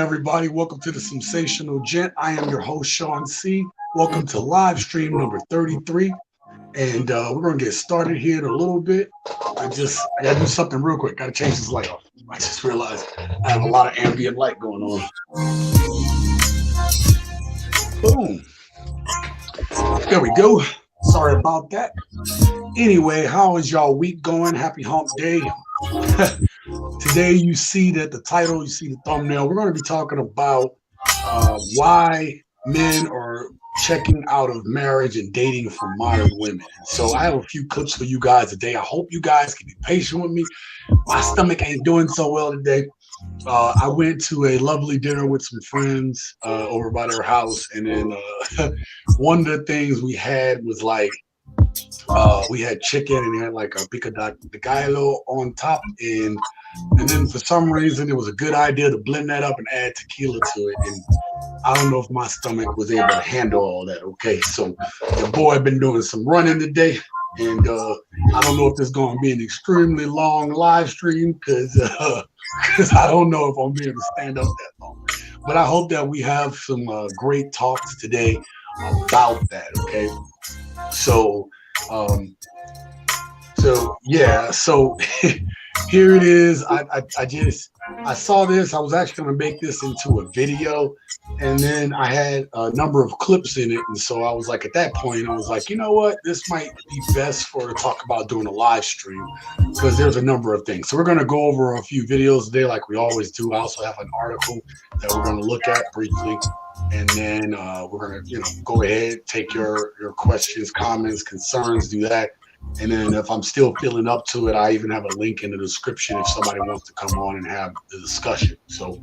everybody? Welcome to the Simsational Gent. I am your host, Sean C. Welcome to live stream number 33. And we're going to get started here in a little bit. I got to do something real quick. Got to change this light off. I just realized I have a lot of ambient light going on. Boom. There we go. Sorry about that. Anyway, how is y'all week going? Happy hump day. Today you see that the title, you see the thumbnail. We're going to be talking about why men are checking out of marriage and dating for modern women. So I have a few clips for you guys today. I hope you guys can be patient with me. My stomach ain't doing so well today. I went to a lovely dinner with some friends over by their house, and then one of the things we had was like we had chicken and they had like a pico de gallo on top, and then for some reason it was a good idea to blend that up and add tequila to it. And I don't know if my stomach was able to handle all that. Okay, so the boy had been doing some running today, and I don't know if this is going to be an extremely long live stream because I don't know if I'm being able to stand up that long. But I hope that we have some great talks today about that. Okay, so yeah, so here it is. I saw this. I was actually going to make this into a video, and then I had a number of clips in it, and so I was like, at that point, I was like, you know what, this might be best for to talk about doing a live stream because there's a number of things. So we're going to go over a few videos today, like we always do. I also have an article that we're going to look at briefly, and then we're going to, go ahead, take your questions, comments, concerns, do that. And then if I'm still feeling up to it, I even have a link in the description if somebody wants to come on and have the discussion. So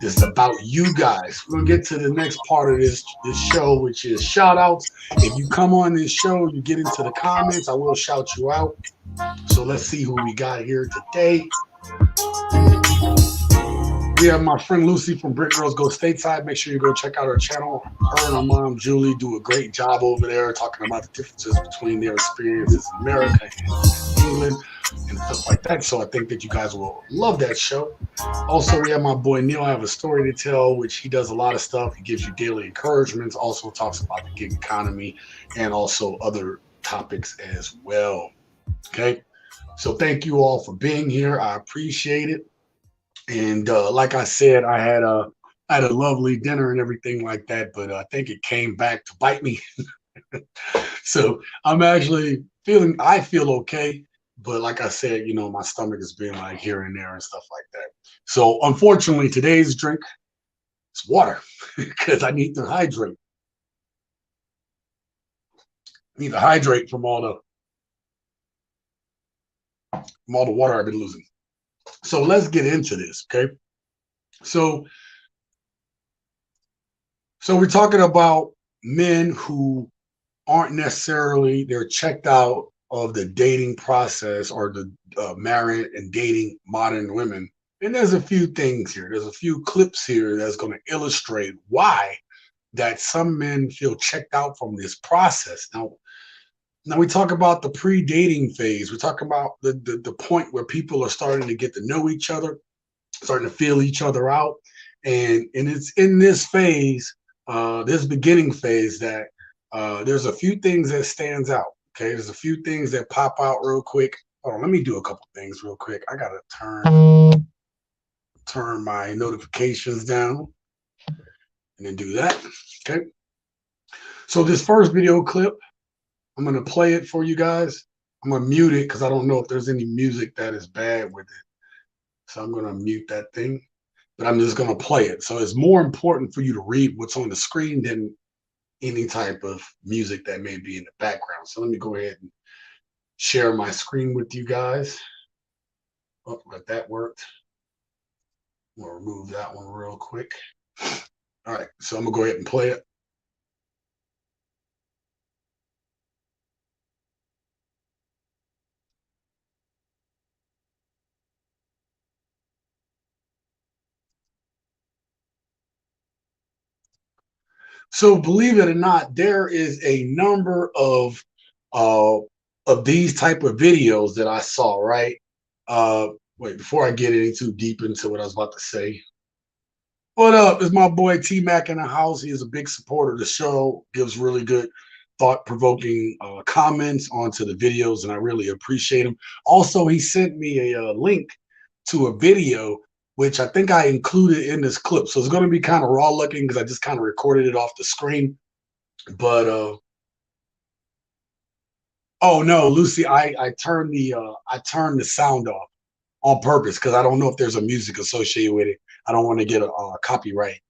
this is about you guys. We're going to get to the next part of this show, which is shout outs. If you come on this show, you get into the comments, I will shout you out. So let's see who we got here today. We have my friend Lucy from Brick Girls Go Stateside. Make sure you go check out her channel. Her and her mom, Julie, do a great job over there talking about the differences between their experiences in America and England and stuff like that. So I think that you guys will love that show. Also, we have my boy Neil. I have a story to tell, which he does a lot of stuff. He gives you daily encouragements, also talks about the gig economy and also other topics as well. Okay. So thank you all for being here. I appreciate it. And like I said, I had a lovely dinner and everything like that, but I think it came back to bite me. So I'm actually I feel okay, but like I said, my stomach is being like here and there and stuff like that. So unfortunately, today's drink is water because I need to hydrate. I need to hydrate from all the water I've been losing. So let's get into this, okay? So we're talking about men who aren't necessarily, they're checked out of the dating process or the marrying and dating modern women. And there's a few things here. There's a few clips here that's going to illustrate why that some men feel checked out from this process. Now we talk about the pre-dating phase. We talk about the point where people are starting to get to know each other, starting to feel each other out. And it's in this phase, this beginning phase, that there's a few things that stands out. Okay, there's a few things that pop out real quick. Oh, let me do a couple things real quick. I gotta turn my notifications down and then do that. Okay. So this first video clip, I'm going to play it for you guys. I'm going to mute it because I don't know if there's any music that is bad with it. So I'm going to mute that thing, but I'm just going to play it. So it's more important for you to read what's on the screen than any type of music that may be in the background. So let me go ahead and share my screen with you guys. Oh, but that worked. I'm going to remove that one real quick. All right, so I'm going to go ahead and play it. So believe it or not, there is a number of these type of videos that I saw, right? Wait, before I get any too deep into what I was about to say. What up? It's my boy T Mac in the house. He is a big supporter of the show, gives really good, thought provoking comments onto the videos, and I really appreciate him. Also, he sent me a link to a video, which I think I included in this clip. So it's going to be kind of raw looking because I just kind of recorded it off the screen. But oh no, Lucy, I turned the sound off on purpose because I don't know if there's a music associated with it. I don't want to get a copyright.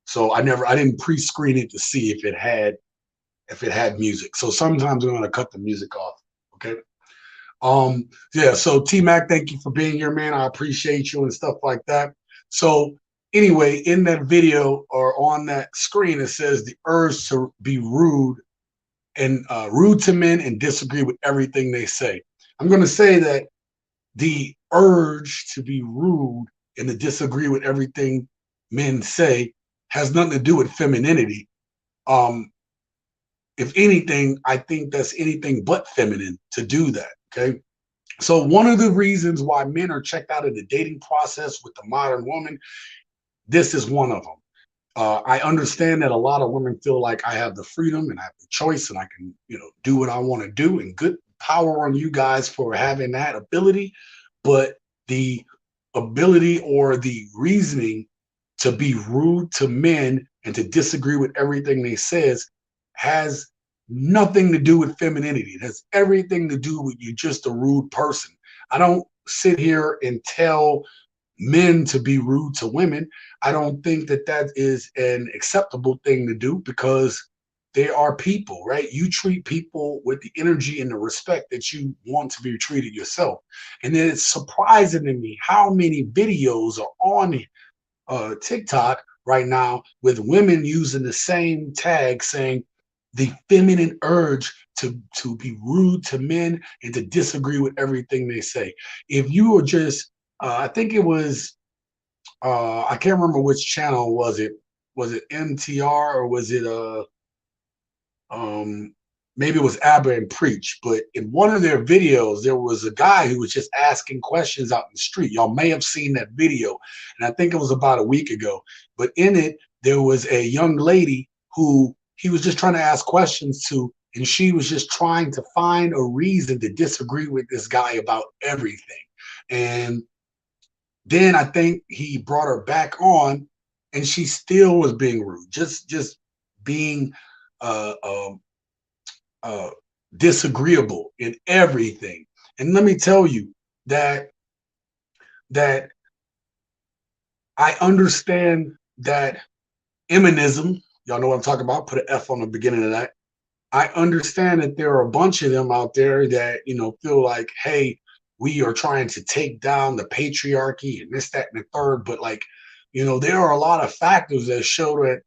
So I didn't pre-screen it to see if it had music. So sometimes I'm going to cut the music off. Okay. Yeah. So T Mac, thank you for being here, man. I appreciate you and stuff like that. So anyway, in that video or on that screen, it says the urge to be rude and rude to men and disagree with everything they say. I'm going to say that the urge to be rude and to disagree with everything men say has nothing to do with femininity. Um, if anything, I think that's anything but feminine to do that. Okay. So one of the reasons why men are checked out of the dating process with the modern woman, this is one of them. I understand that a lot of women feel like I have the freedom and I have the choice and I can, do what I want to do, and good power on you guys for having that ability. But the ability or the reasoning to be rude to men and to disagree with everything they says has nothing to do with femininity. It has everything to do with you just a rude person. I don't sit here and tell men to be rude to women. I don't think that that is an acceptable thing to do because they are people, right? You treat people with the energy and the respect that you want to be treated yourself. And then it's surprising to me how many videos are on TikTok right now with women using the same tag saying the feminine urge to be rude to men and to disagree with everything they say. If you were just, I think it was, I can't remember which channel was it. Was it MTR or was it um maybe it was Abba and Preach, but in one of their videos there was a guy who was just asking questions out in the street. Y'all may have seen that video, and I think it was about a week ago. But in it there was a young lady who he was just trying to ask questions to, and she was just trying to find a reason to disagree with this guy about everything. And then I think he brought her back on, and she still was being rude, just being uh, um, uh, disagreeable in everything. And let me tell you that that I understand that eminism. Y'all know what I'm talking about. Put an F on the beginning of that. I understand that there are a bunch of them out there that feel like, hey, we are trying to take down the patriarchy and this, that, and the third. But there are a lot of factors that show that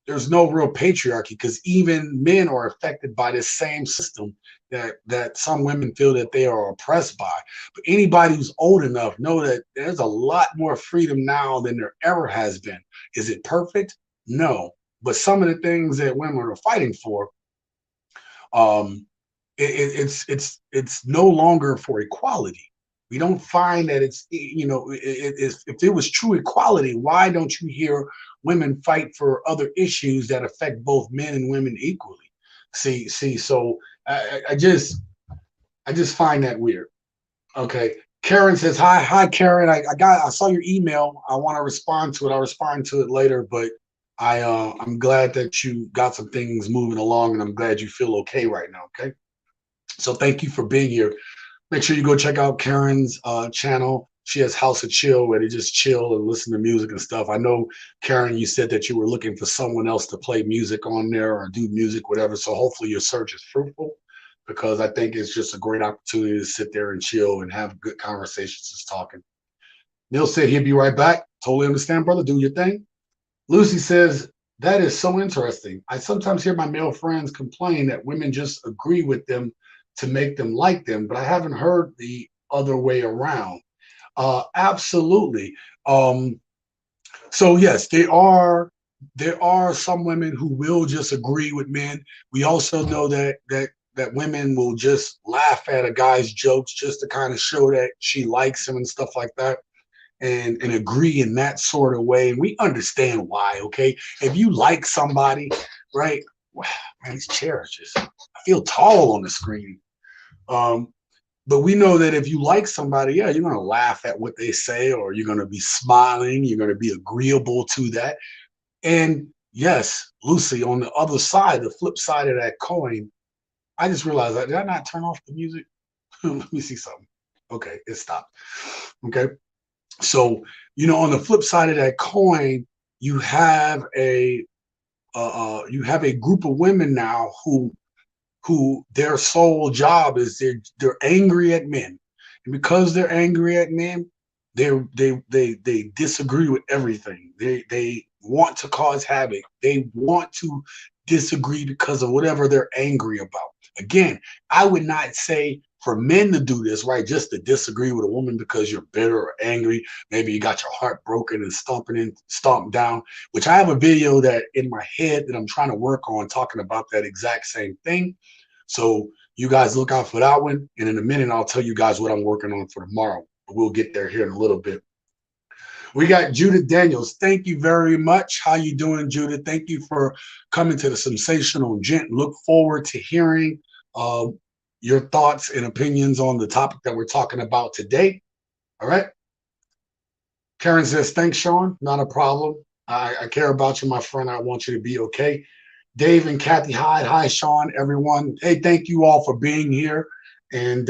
there's no real patriarchy because even men are affected by this same system that some women feel that they are oppressed by. But anybody who's old enough know that there's a lot more freedom now than there ever has been. Is it perfect? No. But some of the things that women are fighting for, um, it's no longer for equality. We don't find that if it was true equality, why don't you hear women fight for other issues that affect both men and women equally? See, so I just find that weird. Okay. Karen says, hi, Karen. I saw your email. I want to respond to it. I'll respond to it later, but I'm glad that you got some things moving along, and I'm glad you feel okay right now. Okay. So thank you for being here. Make sure you go check out Karen's channel. She has House of Chill where they just chill and listen to music and stuff. I know, Karen, you said that you were looking for someone else to play music on there or do music, whatever. So hopefully your search is fruitful, because I think it's just a great opportunity to sit there and chill and have good conversations, just talking. Neil said he'll be right back. Totally understand, brother. Do your thing. Lucy says, that is so interesting. I sometimes hear my male friends complain that women just agree with them to make them like them, but I haven't heard the other way around. Absolutely. So yes, there are some women who will just agree with men. We also know that women will just laugh at a guy's jokes just to kind of show that she likes him and stuff like that. and agree in that sort of way. And we understand why, okay? If you like somebody, right? Wow, man, these chairs just, I feel tall on the screen. Um, but we know that if you like somebody, yeah, you're gonna laugh at what they say, or you're gonna be smiling, you're gonna be agreeable to that. And yes, Lucy, on the other side, the flip side of that coin, I just realized that did I not turn off the music? Let me see something. Okay, it stopped. Okay. So, on the flip side of that coin, you have a group of women now who their sole job is they're angry at men, and because they're angry at men, they disagree with everything. They want to cause havoc. They want to disagree because of whatever they're angry about. Again, I would not say for men to do this, right? Just to disagree with a woman because you're bitter or angry. Maybe you got your heart broken and stomped down, which I have a video that in my head that I'm trying to work on talking about that exact same thing. So you guys look out for that one. And in a minute, I'll tell you guys what I'm working on for tomorrow. We'll get there here in a little bit. We got Judith Daniels. Thank you very much. How you doing, Judith? Thank you for coming to the Simsational Gent. Look forward to hearing your thoughts and opinions on the topic that we're talking about today. All right. Karen says, thanks, Sean. Not a problem. I care about you, my friend. I want you to be okay. Dave and Kathy Hyde. Hi, Sean, everyone. Hey, thank you all for being here. And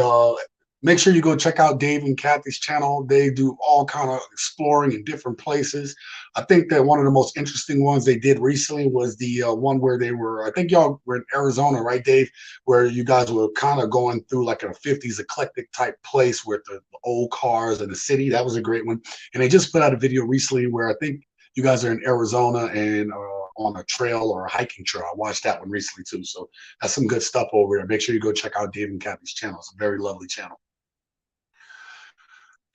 make sure you go check out Dave and Kathy's channel. They do all kind of exploring in different places. I think that one of the most interesting ones they did recently was the one where they were, I think y'all were in Arizona, right, Dave? Where you guys were kind of going through like a 50s eclectic type place with the old cars and the city. That was a great one. And they just put out a video recently where I think you guys are in Arizona and on a trail or a hiking trail. I watched that one recently too. So that's some good stuff over there. Make sure you go check out Dave and Kathy's channel. It's a very lovely channel.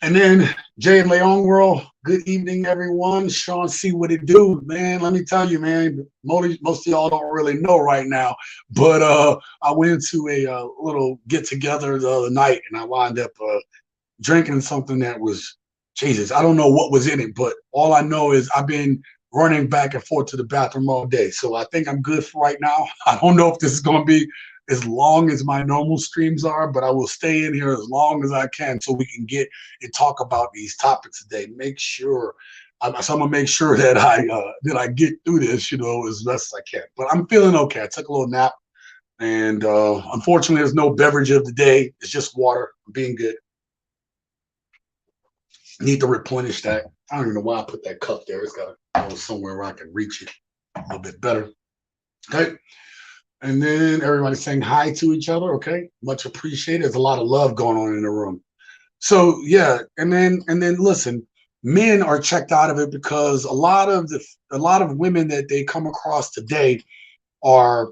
And then Jay and Leon World, good evening, everyone. Sean, see what it do, man. Let me tell you, man, most of y'all don't really know right now, but I went to a little get together the other night, and I wound up drinking something that was, Jesus, I don't know what was in it, but all I know is I've been running back and forth to the bathroom all day. So I think I'm good for right now. I don't know if this is going to be as long as my normal streams are, but I will stay in here as long as I can so we can get and talk about these topics today. Make sure, so I'm gonna make sure that I get through this, as best as I can. But I'm feeling okay. I took a little nap, and unfortunately, there's no beverage of the day. It's just water. I'm being good. Need to replenish that. I don't even know why I put that cup there. It's got to go somewhere where I can reach it a little bit better. Okay. And then everybody's saying hi to each other. Okay. Much appreciated. There's a lot of love going on in the room. So yeah. And then listen, men are checked out of it because a lot of women that they come across today are,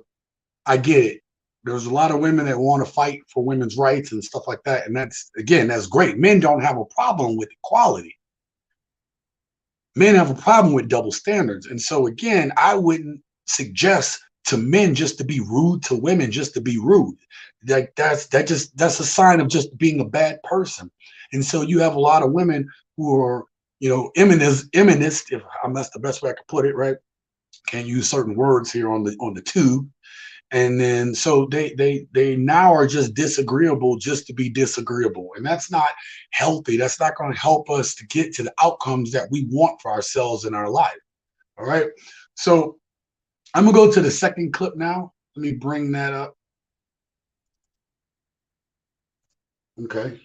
I get it. There's a lot of women that want to fight for women's rights and stuff like that. And that's great. Men don't have a problem with equality. Men have a problem with double standards. And so again, I wouldn't suggest to men just to be rude to women, just to be rude. That's a sign of just being a bad person. And so you have a lot of women who are, eminist, if that's the best way I could put it, right? Can't use certain words here on the tube. And then so they now are just disagreeable just to be disagreeable. And that's not healthy. That's not going to help us to get to the outcomes that we want for ourselves in our life. All right. So I'm going to go to the second clip now. Let me bring that up. Okay.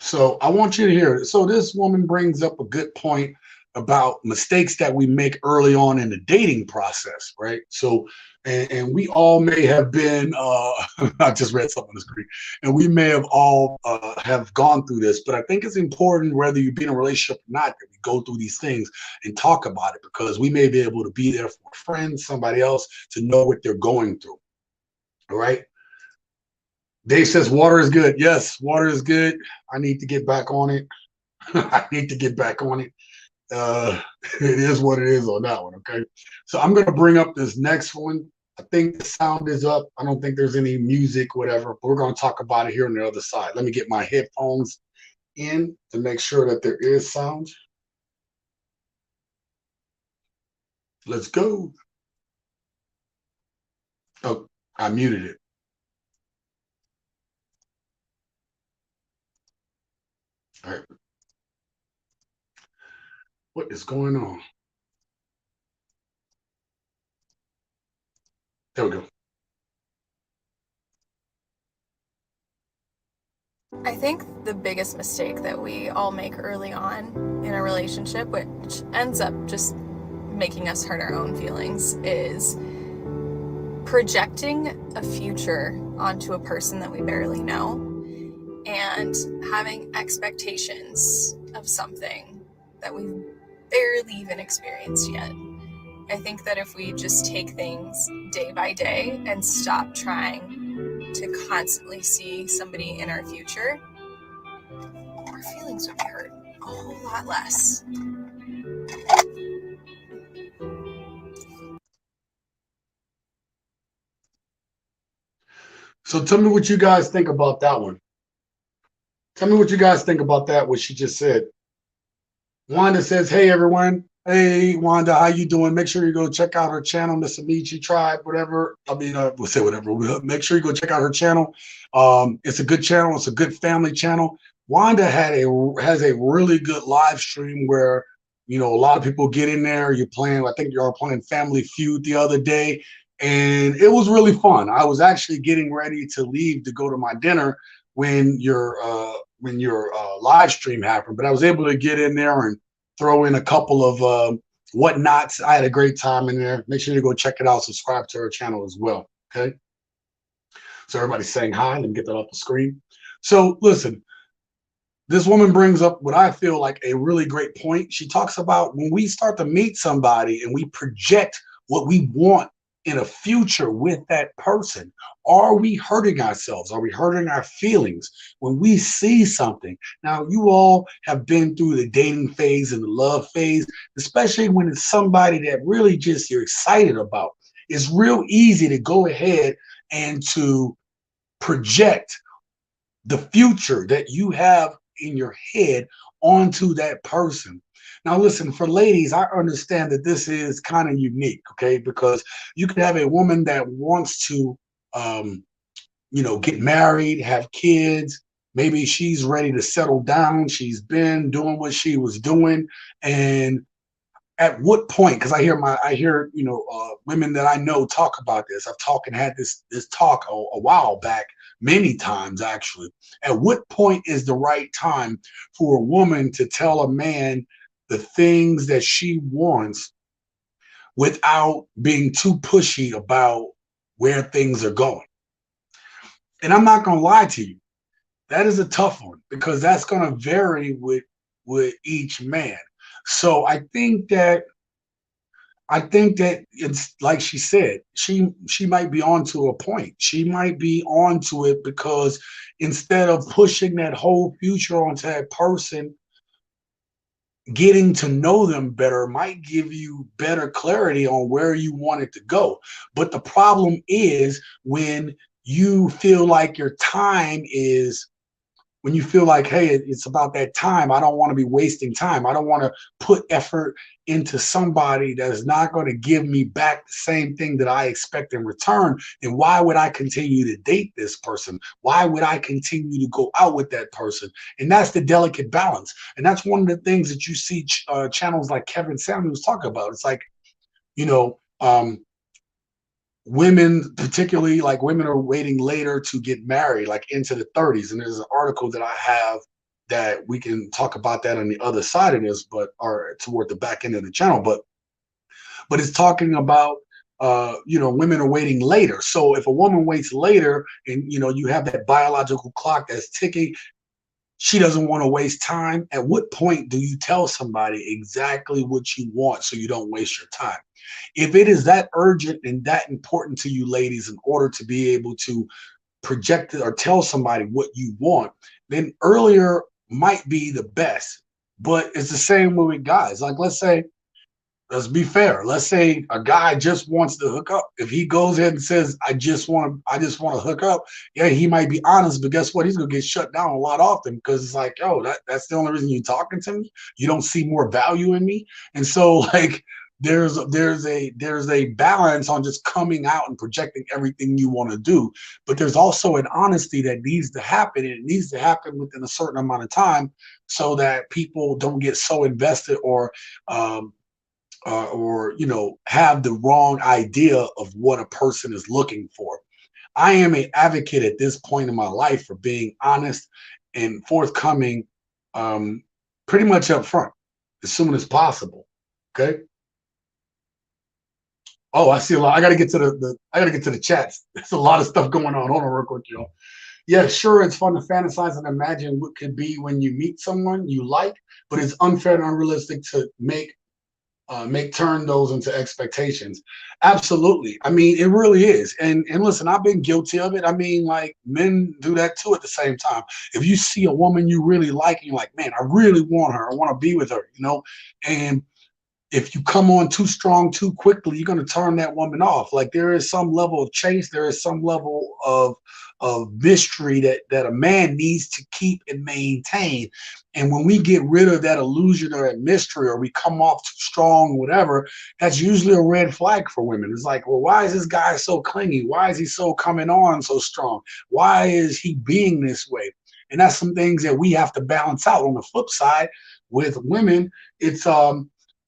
So I want you to hear it. So this woman brings up a good point about mistakes that we make early on in the dating process, right? So, and we all may have been, I just read something on the screen, and we may have all have gone through this, but I think it's important whether you be in a relationship or not, that we go through these things and talk about it, because we may be able to be there for a friend, somebody else, to know what they're going through, all right? Dave says water is good. Yes, water is good. I need to get back on it. I need to get back on it. It is what it is on that one. Okay. So I'm going to bring up this next one. I think the sound is up. I don't think there's any music, whatever, but we're going to talk about it here on the other side. Let me get my headphones in to make sure that there is sound. Let's go. Oh, I muted it. All right. What is going on? There we go. I think the biggest mistake that we all make early on in a relationship, which ends up just making us hurt our own feelings, is projecting a future onto a person that we barely know and having expectations of something that we've barely even experienced yet. I think that if we just take things day by day and stop trying to constantly see somebody in our future, our feelings would be hurt a whole lot less. So tell me what you guys think about that one. Tell me what you guys think about that, what she just said. Wanda says, hey, everyone. Hey, Wanda, how you doing? Make sure you go check out her channel, Miss Amici Tribe, whatever. I mean, we'll say whatever. Make sure you go check out her channel. It's a good channel. It's a good family channel. Wanda has a really good live stream where, a lot of people get in there. You're playing, I think you are playing Family Feud the other day, and it was really fun. I was actually getting ready to leave to go to my dinner when your live stream happened, but I was able to get in there and throw in a couple of whatnots. I had a great time in there. Make sure you go check it out. Subscribe to her channel as well. Okay. So everybody's saying hi. Let me get that off the screen. So listen, this woman brings up what I feel like a really great point. She talks about when we start to meet somebody and we project what we want in a future with that person, are we hurting ourselves? Are we hurting our feelings when we see something? Now, you all have been through the dating phase and the love phase, especially when it's somebody that really just you're excited about. It's real easy to go ahead and to project the future that you have in your head onto that person. Now, listen, for ladies, I understand that this is kind of unique, okay? Because you could have a woman that wants to, get married, have kids. Maybe she's ready to settle down. She's been doing what she was doing, and at what point, because I hear women that I know talk about this. I've talked and had this talk a while back, many times actually. At what point is the right time for a woman to tell a man the things that she wants without being too pushy about where things are going? And I'm not going to lie to you, that is a tough one because that's going to vary with each man. So I think that it's like she said, she might be onto a point. She might be onto it because instead of pushing that whole future onto that person, getting to know them better might give you better clarity on where you want it to go. But the problem is you feel like your time is when you feel like, hey, it's about that time. I don't want to be wasting time. I don't want to put effort into somebody that is not going to give me back the same thing that I expect in return. And why would I continue to date this person? Why would I continue to go out with that person? And that's the delicate balance. And that's one of the things that you see channels like Kevin Samuels talk about. It's like, you know, women, particularly like women are waiting later to get married, like into the 30s. And there's an article that I have that we can talk about that on the other side of this, but or toward the back end of the channel. But it's talking about women are waiting later. So if a woman waits later and you have that biological clock that's ticking, she doesn't want to waste time. At what point do you tell somebody exactly what you want so you don't waste your time? If it is that urgent and that important to you ladies in order to be able to project it or tell somebody what you want, then earlier might be the best. But it's the same with guys. Like, let's say Let's be fair. Let's say a guy just wants to hook up. If he goes ahead and says, I just want to hook up, yeah, he might be honest, but guess what? He's gonna get shut down a lot often because it's like, yo, that's the only reason you're talking to me. You don't see more value in me. And so like there's a balance on just coming out and projecting everything you want to do. But there's also an honesty that needs to happen, and it needs to happen within a certain amount of time so that people don't get so invested um, or have the wrong idea of what a person is looking for. I am an advocate at this point in my life for being honest and forthcoming, um, pretty much up front as soon as possible. Okay. Oh, I see a lot. I got to get to I got to get to the chats. There's a lot of stuff going on. Hold on, real quick, y'all. Yeah, sure, it's fun to fantasize and imagine what could be when you meet someone you like, but it's unfair and unrealistic to make turn those into expectations. Absolutely. I mean, it really is. And listen, I've been guilty of it. I mean, like men do that too at the same time. If you see a woman you really like and you're like, man, I really want her, I want to be with her, and if you come on too strong too quickly, you're going to turn that woman off. Like there is some level of chase, there is some level of mystery that a man needs to keep and maintain. And when we get rid of that illusion or that mystery, or we come off too strong, whatever, that's usually a red flag for women. It's like, well, why is this guy so clingy? Why is he so coming on so strong? Why is he being this way? And that's some things that we have to balance out. On the flip side, with women, it's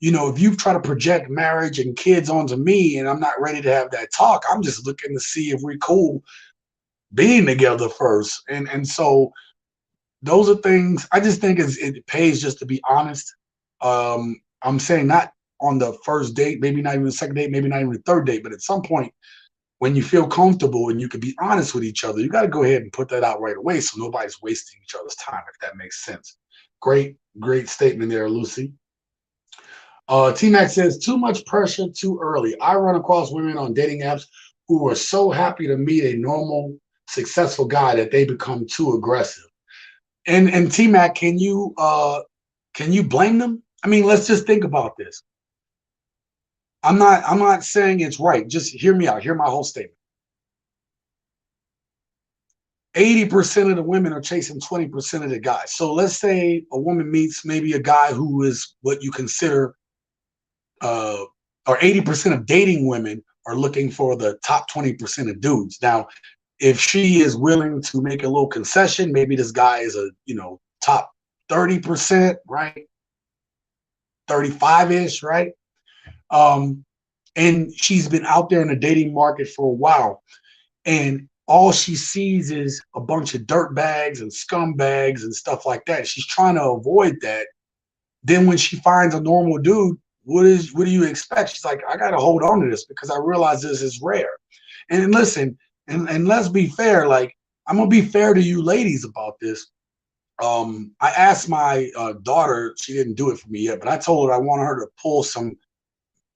if you try to project marriage and kids onto me and I'm not ready to have that talk, I'm just looking to see if we're cool being together first. And so those are things I just think it pays just to be honest. I'm saying not on the first date, maybe not even the second date, maybe not even the third date, but at some point when you feel comfortable and you can be honest with each other, you got to go ahead and put that out right away so nobody's wasting each other's time, if that makes sense. Great statement there, Lucy. T-Mac says, too much pressure too early. I run across women on dating apps who are so happy to meet a normal, successful guy that they become too aggressive. And T-Mac, can you blame them? I mean, let's just think about this. I'm not saying it's right. Just hear me out. Hear my whole statement. 80% of the women are chasing 20% of the guys. So let's say a woman meets maybe a guy who is what you consider or 80% of dating women are looking for the top 20% of dudes. Now, if she is willing to make a little concession, maybe this guy is a, top 30%, right? 35-ish, right? And she's been out there in the dating market for a while. And all she sees is a bunch of dirt bags and scumbags and stuff like that. She's trying to avoid that. Then when she finds a normal dude, what do you expect? She's like, I gotta hold on to this because I realize this is rare. And listen, and let's be fair, like I'm gonna be fair to you ladies about this. I asked my daughter, she didn't do it for me yet, but I told her I wanted her to pull some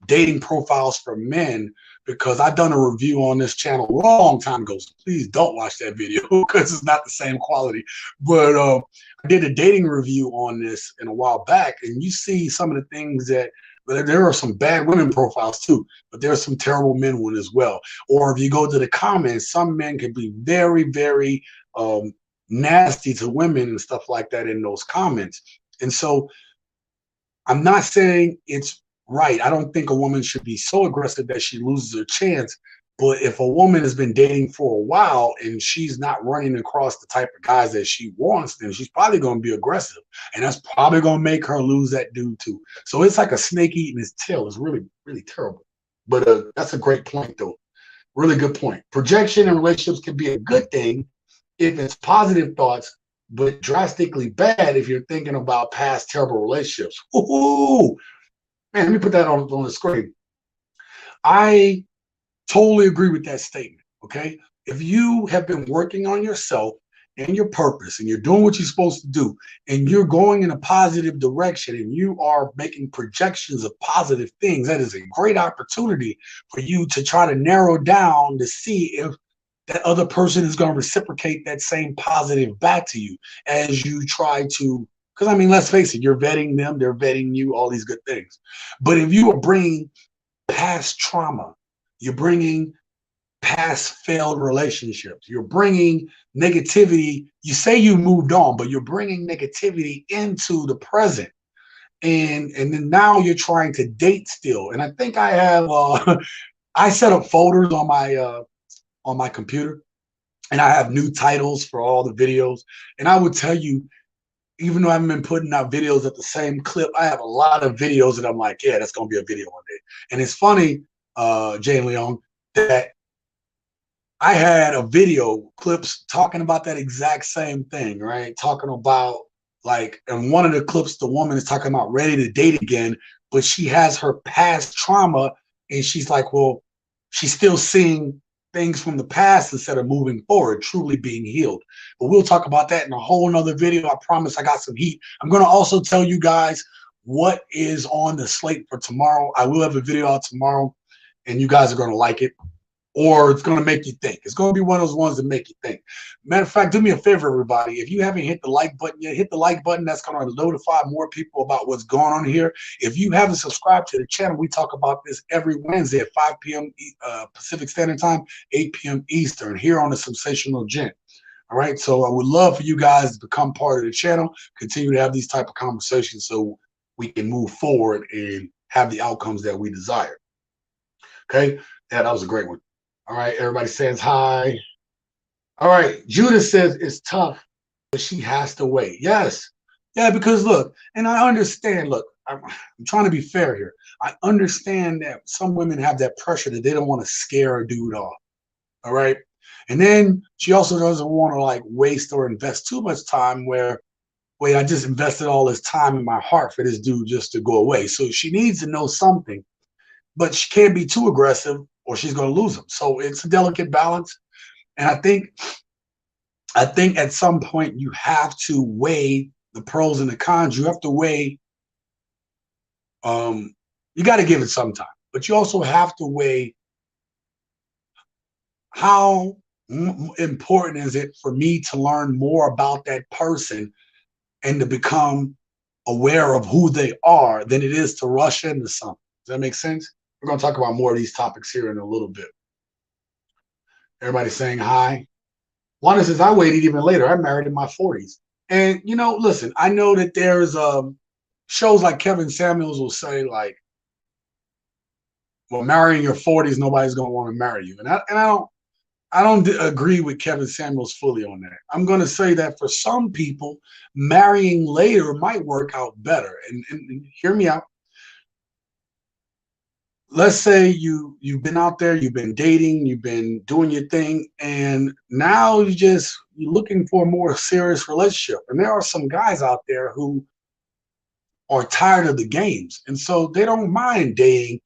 dating profiles for men because I've done a review on this channel a long time ago. So please don't watch that video because it's not the same quality. But I did a dating review on this in a while back, and you see some of the things that. But there are some bad women profiles too, but there are some terrible men ones as well. Or if you go to the comments, some men can be very, very nasty to women and stuff like that in those comments. And so I'm not saying it's right. I don't think a woman should be so aggressive that she loses her chance. But if a woman has been dating for a while and she's not running across the type of guys that she wants, then she's probably going to be aggressive. And that's probably going to make her lose that dude too. So it's like a snake eating its tail. It's really, really terrible. But that's a great point, though. Really good point. Projection in relationships can be a good thing if it's positive thoughts, but drastically bad if you're thinking about past terrible relationships. Ooh, man, let me put that on the screen. I totally agree with that statement. Okay. If you have been working on yourself and your purpose and you're doing what you're supposed to do and you're going in a positive direction and you are making projections of positive things, that is a great opportunity for you to try to narrow down to see if that other person is going to reciprocate that same positive back to you as you try to Because I mean, let's face it, you're vetting them, they're vetting you, all these good things. But if you are bringing past trauma, you're bringing past failed relationships, you're bringing negativity. You say you moved on, but you're bringing negativity into the present. And then now you're trying to date still. And I think I have I set up folders on my computer, and I have new titles for all the videos. And I would tell you, even though I haven't been putting out videos at the same clip, I have a lot of videos that I'm like, yeah, that's gonna be a video one day. And it's funny, Jane Leon, that I had a video clips talking about that exact same thing, right? Talking about like, in one of the clips, the woman is talking about ready to date again, but she has her past trauma, and she's like, well, she's still seeing things from the past instead of moving forward, truly being healed. But we'll talk about that in a whole nother video. I promise I got some heat. I'm going to also tell you guys what is on the slate for tomorrow. I will have a video out tomorrow, and you guys are going to like it, or it's going to make you think. It's going to be one of those ones that make you think. Matter of fact, do me a favor, everybody. If you haven't hit the like button yet, hit the like button. That's going to notify more people about what's going on here. If you haven't subscribed to the channel, we talk about this every Wednesday at 5 p.m. Pacific Standard Time, 8 p.m. Eastern, here on the Simsational Gent. All right, so I would love for you guys to become part of the channel, continue to have these type of conversations so we can move forward and have the outcomes that we desire. Okay, yeah, that was a great one. All right, everybody says hi. All right, Judith says it's tough, but she has to wait. Yes, yeah, because look, and I understand. Look, I'm trying to be fair here. I understand that some women have that pressure that they don't want to scare a dude off. All right, and then she also doesn't want to like waste or invest too much time. Where, wait, I just invested all this time in my heart for this dude just to go away. So she needs to know something, but she can't be too aggressive or she's going to lose him. So it's a delicate balance. And I think at some point you have to weigh the pros and the cons. You have to weigh, you got to give it some time, but you also have to weigh how important is it for me to learn more about that person and to become aware of who they are than it is to rush into something. Does that make sense? We're going to talk about more of these topics here in a little bit. Everybody saying hi. Wanda says, I waited even later. I married in my 40s. And, you know, listen, I know that there's shows like Kevin Samuels will say, like, well, marrying your 40s, nobody's going to want to marry you. And I don't agree with Kevin Samuels fully on that. I'm going to say that for some people, marrying later might work out better. And hear me out. Let's say you've been out there, you've been dating, you've been doing your thing, and now you're looking for a more serious relationship. And there are some guys out there who are tired of the games, and so they don't mind dating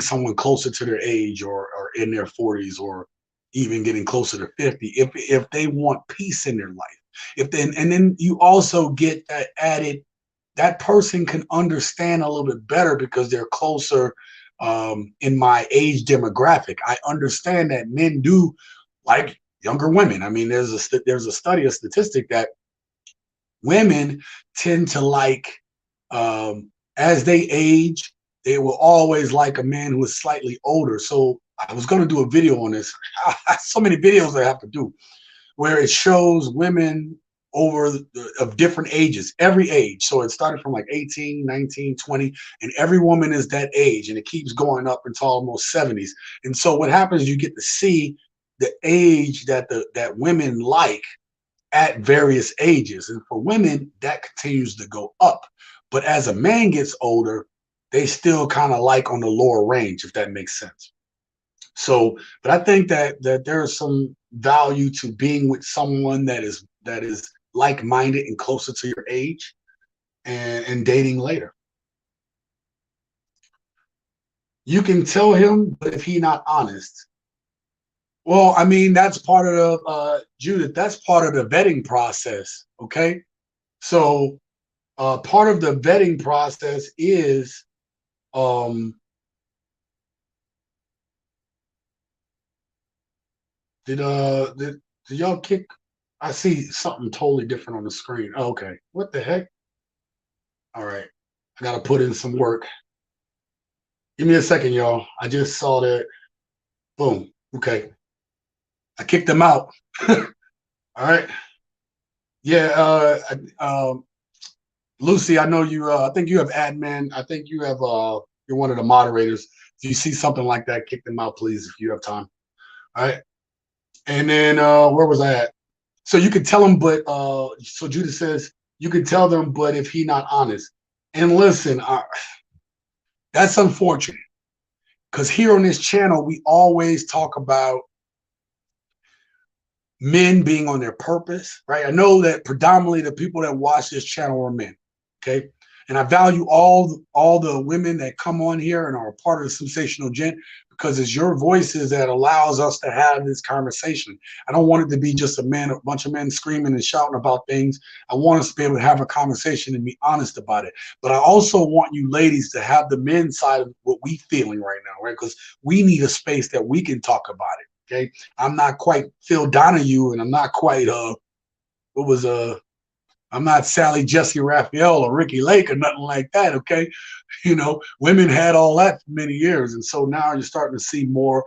someone closer to their age, or in their 40s, or even getting closer to 50, if they want peace in their life. And then you also get that added, that person can understand a little bit better because they're closer in my age demographic. I understand that men do like younger women. I mean, there's a study, a statistic that women tend to like, as they age, they will always like a man who is slightly older. So I was going to do a video on this. So many videos I have to do, where it shows women of different ages, every age. So it started from like 18, 19, 20, and every woman is that age, and it keeps going up until almost 70s. And so what happens, you get to see the age that that women like at various ages. And for women, that continues to go up. But as a man gets older, they still kind of like on the lower range, if that makes sense. So, but I think that there is some value to being with someone that is like-minded and closer to your age, and dating later. You can tell him, but if he's not honest, well, I mean, that's part of the Judith. That's part of the vetting process. Okay, so part of the vetting process is did y'all kick I see something totally different on the screen. Oh, okay. What the heck? All right. I got to put in some work. Give me a second, y'all. I just saw that. Boom. Okay. I kicked them out. All right. Yeah. Lucy, I know you. I think you have admin. I think you have. You're one of the moderators. If you see something like that, kick them out, please, if you have time. All right. And then where was I at? So you could tell them, but so Judah says you could tell them, but if he not honest. And listen, that's unfortunate because here on this channel we always talk about men being on their purpose, right? I know that predominantly the people that watch this channel are men, okay? And I value all the women that come on here and are a part of the Sensational Gent because it's your voices that allows us to have this conversation. I don't want it to be just a bunch of men screaming and shouting about things. I want us to be able to have a conversation and be honest about it. But I also want you ladies to have the men's side of what we feeling right now, right? Because we need a space that we can talk about it. Okay, I'm not quite Phil Donahue, and I'm not quite I'm not Sally Jesse Raphael or Ricky Lake or nothing like that. Okay, you know, women had all that for many years, and so now you're starting to see more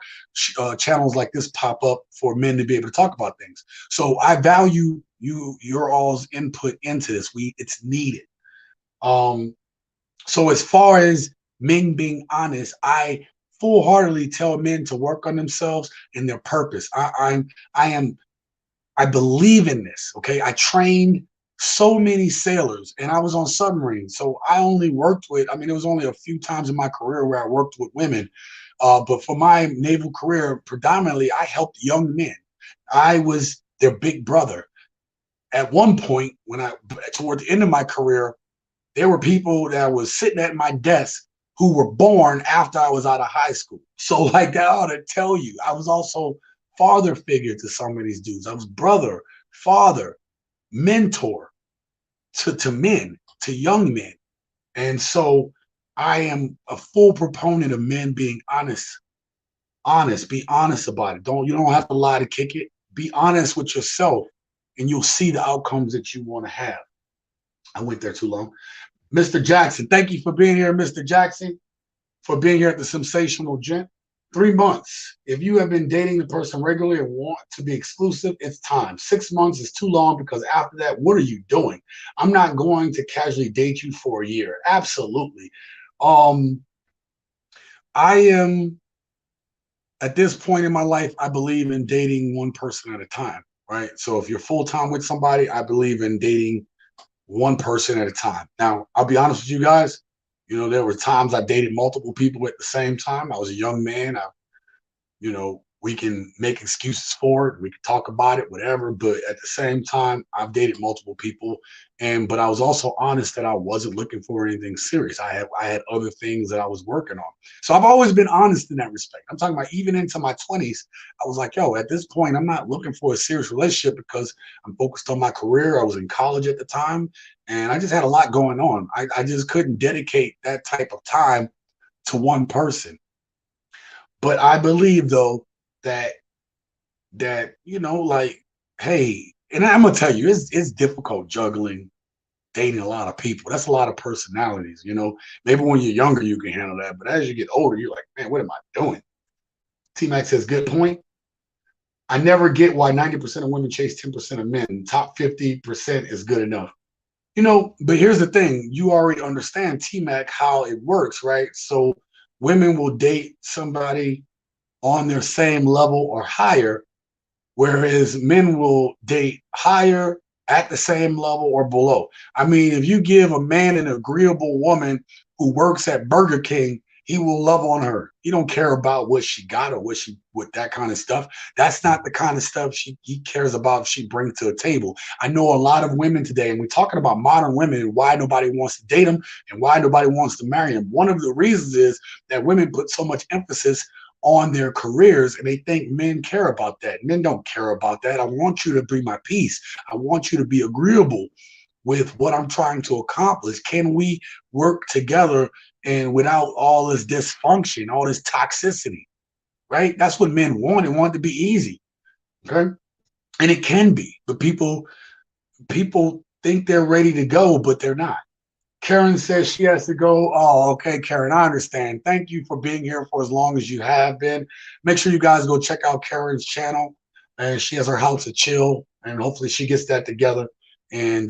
channels like this pop up for men to be able to talk about things. So I value your all's input into this. It's needed. So as far as men being honest, I full-heartedly tell men to work on themselves and their purpose. I believe in this. Okay, I trained so many sailors, and I was on submarines, so I only worked with. I mean, it was only a few times in my career where I worked with women, but for my naval career, predominantly, I helped young men. I was their big brother. At one point, toward the end of my career, there were people that was sitting at my desk who were born after I was out of high school. So like that ought to tell you, I was also father figure to some of these dudes. I was brother, father, mentor to men, to young men. And so I am a full proponent of men being honest. Honest, be honest about it. You don't have to lie to kick it. Be honest with yourself and you'll see the outcomes that you want to have. I went there too long. Mr. Jackson, thank you for being here, Mr. Jackson, for being here at the Simsational Gent. 3 months. If you have been dating the person regularly and want to be exclusive, it's time. 6 months is too long because after that, what are you doing? I'm not going to casually date you for a year. Absolutely. I am, at this point in my life, I believe in dating one person at a time, right? So if you're full-time with somebody, I believe in dating one person at a time. Now, I'll be honest with you guys. You know, there were times I dated multiple people at the same time. I was a young man. We can make excuses for it. We can talk about it, whatever. But at the same time, I've dated multiple people, but I was also honest that I wasn't looking for anything serious. I had other things that I was working on. So I've always been honest in that respect. I'm talking about even into my 20s. I was like, yo, at this point, I'm not looking for a serious relationship because I'm focused on my career. I was in college at the time, and I just had a lot going on. I just couldn't dedicate that type of time to one person. But I believe though that like, hey, and I'm gonna tell you, it's difficult juggling dating a lot of people. That's a lot of personalities. Maybe when you're younger you can handle that, but as you get older, you're like, man, what am I doing? T-Mac says, good point. I never get why 90% of women chase 10% of men. Top 50% is good enough. But here's the thing. You already understand, T-Mac, how it works, right? So women will date somebody on their same level or higher, whereas men will date higher, at the same level, or below. I mean, if you give a man an agreeable woman who works at Burger King, he will love on her. He don't care about what she got or what that kind of stuff. That's not the kind of stuff he cares about if she brings to a table. I know a lot of women today, and we're talking about modern women and why nobody wants to date them and why nobody wants to marry them. One of the reasons is that women put so much emphasis on their careers and they think men care about that. Men don't care about that. I want you to be my peace. I want you to be agreeable with what I'm trying to accomplish. Can we work together and without all this dysfunction, all this toxicity, right? That's what men want. They want it to be easy, okay? And it can be, but people think they're ready to go, but they're not. Karen says she has to go. Oh, okay, Karen, I understand. Thank you for being here for as long as you have been. Make sure you guys go check out Karen's channel. And she has her house of chill, and hopefully she gets that together. And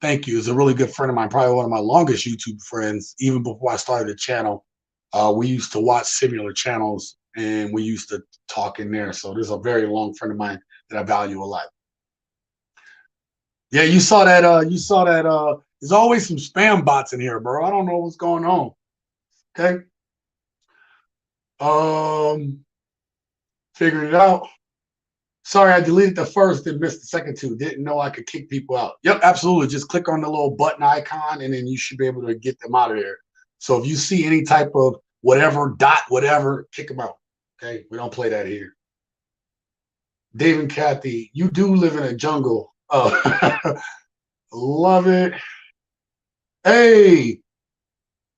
thank you. It's a really good friend of mine, probably one of my longest YouTube friends. Even before I started the channel, we used to watch similar channels, and we used to talk in there. So this is a very long friend of mine that I value a lot. Yeah, you saw that. There's always some spam bots in here, bro. I don't know what's going on. Okay. Um, Figured it out. Sorry, I deleted the first and missed the second two. Didn't know I could kick people out. Yep, absolutely. Just click on the little button icon, and then you should be able to get them out of there. So if you see any type of whatever dot whatever, kick them out. Okay, we don't play that here. Dave and Kathy, you do live in a jungle. Oh, love it. Hey,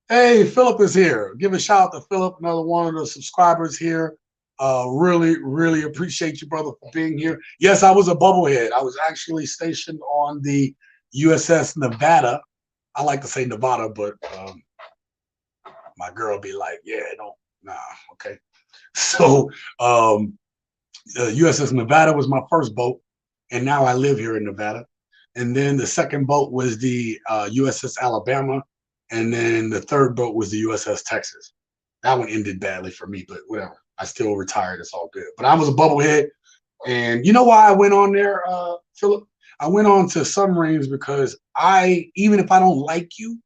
hey, Philip is here. Give a shout out to Philip, another one of the subscribers here. Really, really appreciate you, brother, for being here. Yes, I was a bubblehead. I was actually stationed on the USS Nevada. I like to say Nevada, but my girl be like, yeah, don't, nah, okay. So USS Nevada was my first boat, and now I live here in Nevada. And then the second boat was the USS Alabama, and then the third boat was the USS Texas. That one ended badly for me, but whatever. I still retired. It's all good. But I was a bubblehead, and you know why I went on there, Philip? I went on to submarines because even if I don't like you,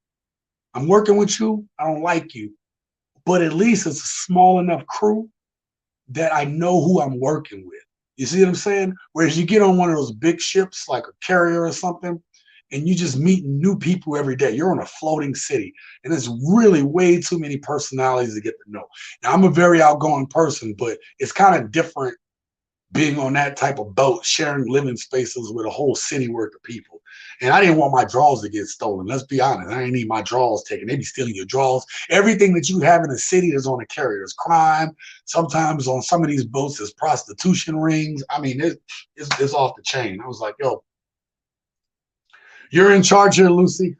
I'm working with you. I don't like you, but at least it's a small enough crew that I know who I'm working with. You see what I'm saying? Whereas you get on one of those big ships like a carrier or something, and you just meet new people every day. You're on a floating city, and there's really way too many personalities to get to know. Now, I'm a very outgoing person, but it's kind of different being on that type of boat, sharing living spaces with a whole city worth of people. And I didn't want my drawers to get stolen. Let's be honest. I didn't need my drawers taken. They be stealing your drawers. Everything that you have in a city is on a carrier. There's crime. Sometimes on some of these boats, there's prostitution rings. I mean, it's off the chain. I was like, yo, you're in charge here, Lucy.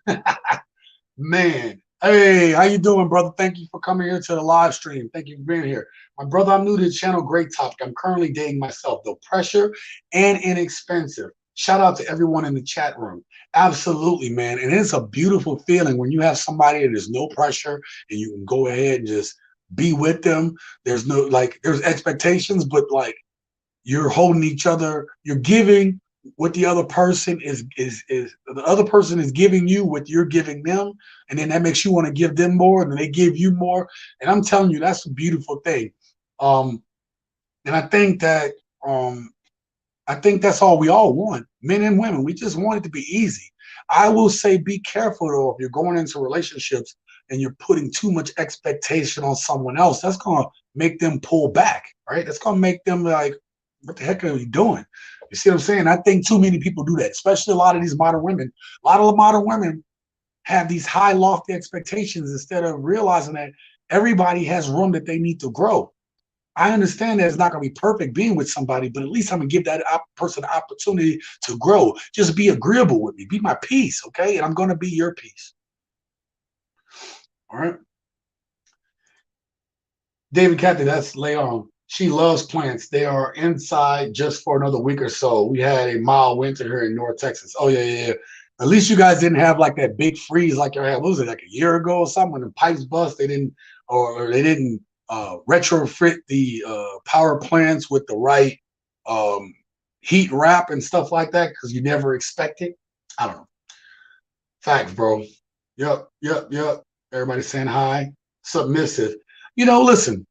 Man. Hey, how you doing, brother? Thank you for coming here to the live stream. Thank you for being here. My brother, I'm new to the channel. Great topic. I'm currently dating myself, though pressure and inexpensive. Shout out to everyone in the chat room. Absolutely, man. And it's a beautiful feeling when you have somebody and there's no pressure and you can go ahead and just be with them. There's no there's expectations, but like you're holding each other, you're giving what the other person is the other person is giving you what you're giving them, and then that makes you want to give them more, and then they give you more. And I'm telling you, that's a beautiful thing. And I think that that's all we all want, men and women. We just want it to be easy. I will say be careful though if you're going into relationships and you're putting too much expectation on someone else. That's gonna make them pull back, right? That's gonna make them like, what the heck are we doing? You see what I'm saying? I think too many people do that, especially a lot of these modern women. A lot of modern women have these high, lofty expectations instead of realizing that everybody has room that they need to grow. I understand that it's not going to be perfect being with somebody, but at least I'm going to give that person the opportunity to grow. Just be agreeable with me. Be my peace, okay? And I'm going to be your peace. All right? David Cathy, that's Leon. She loves plants. They are inside just for another week or so. We had a mild winter here in North Texas. Oh, yeah. At least you guys didn't have like that big freeze like you had, what was it, like a year ago or something when the pipes bust? They didn't, or they didn't retrofit the power plants with the right heat wrap and stuff like that because you never expect it. I don't know. Facts, bro. Yep. Everybody saying hi. Submissive. Listen,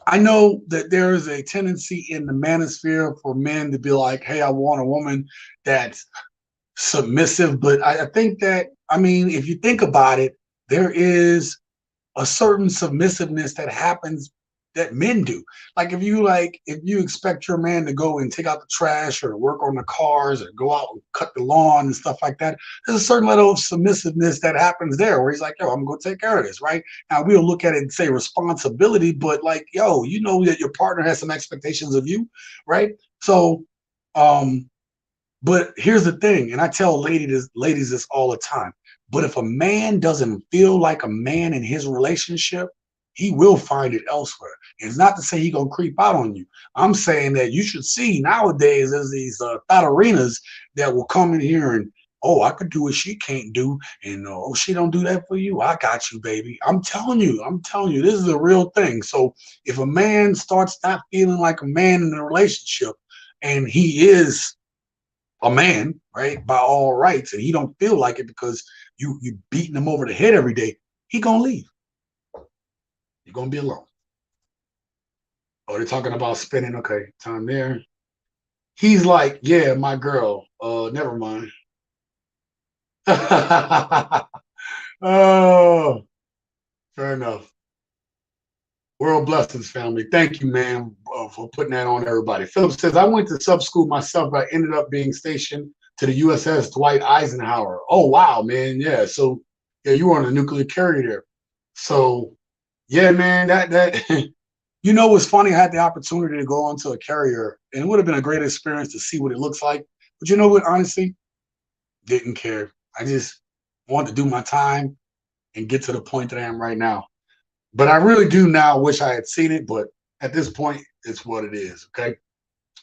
I know that there is a tendency in the manosphere for men to be like, hey, I want a woman that's submissive. But I think that, if you think about it, there is a certain submissiveness that happens that men do. Like if you expect your man to go and take out the trash or work on the cars or go out and cut the lawn and stuff like that, there's a certain level of submissiveness that happens there where he's like, yo, I'm gonna take care of this, right? Now we'll look at it and say responsibility, but like, yo, you know that your partner has some expectations of you, right? So But here's the thing, and I tell ladies this all the time. But if a man doesn't feel like a man in his relationship, he will find it elsewhere. And it's not to say he gonna creep out on you. I'm saying that you should see nowadays there's these thought arenas that will come in here and, oh, I could do what she can't do, and oh, she don't do that for you. I got you, baby. I'm telling you, this is a real thing. So if a man starts not feeling like a man in a relationship, and he is a man, right, by all rights, and he don't feel like it because you beating him over the head every day, he gonna leave. You're gonna be alone. Oh, they're talking about spending. Okay, time there. He's like, yeah, my girl. Never mind. Oh, fair enough. World blessings, family. Thank you, man, for putting that on everybody. Philip says, I went to sub school myself, but I ended up being stationed to the USS Dwight Eisenhower. Oh, wow, man. Yeah. So, yeah, you were on a nuclear carrier there. So, yeah, man, that you know what's funny? I had the opportunity to go onto a carrier, and it would have been a great experience to see what it looks like. But you know what? Honestly, didn't care. I just wanted to do my time and get to the point that I am right now. But I really do now wish I had seen it, but at this point, it's what it is, okay?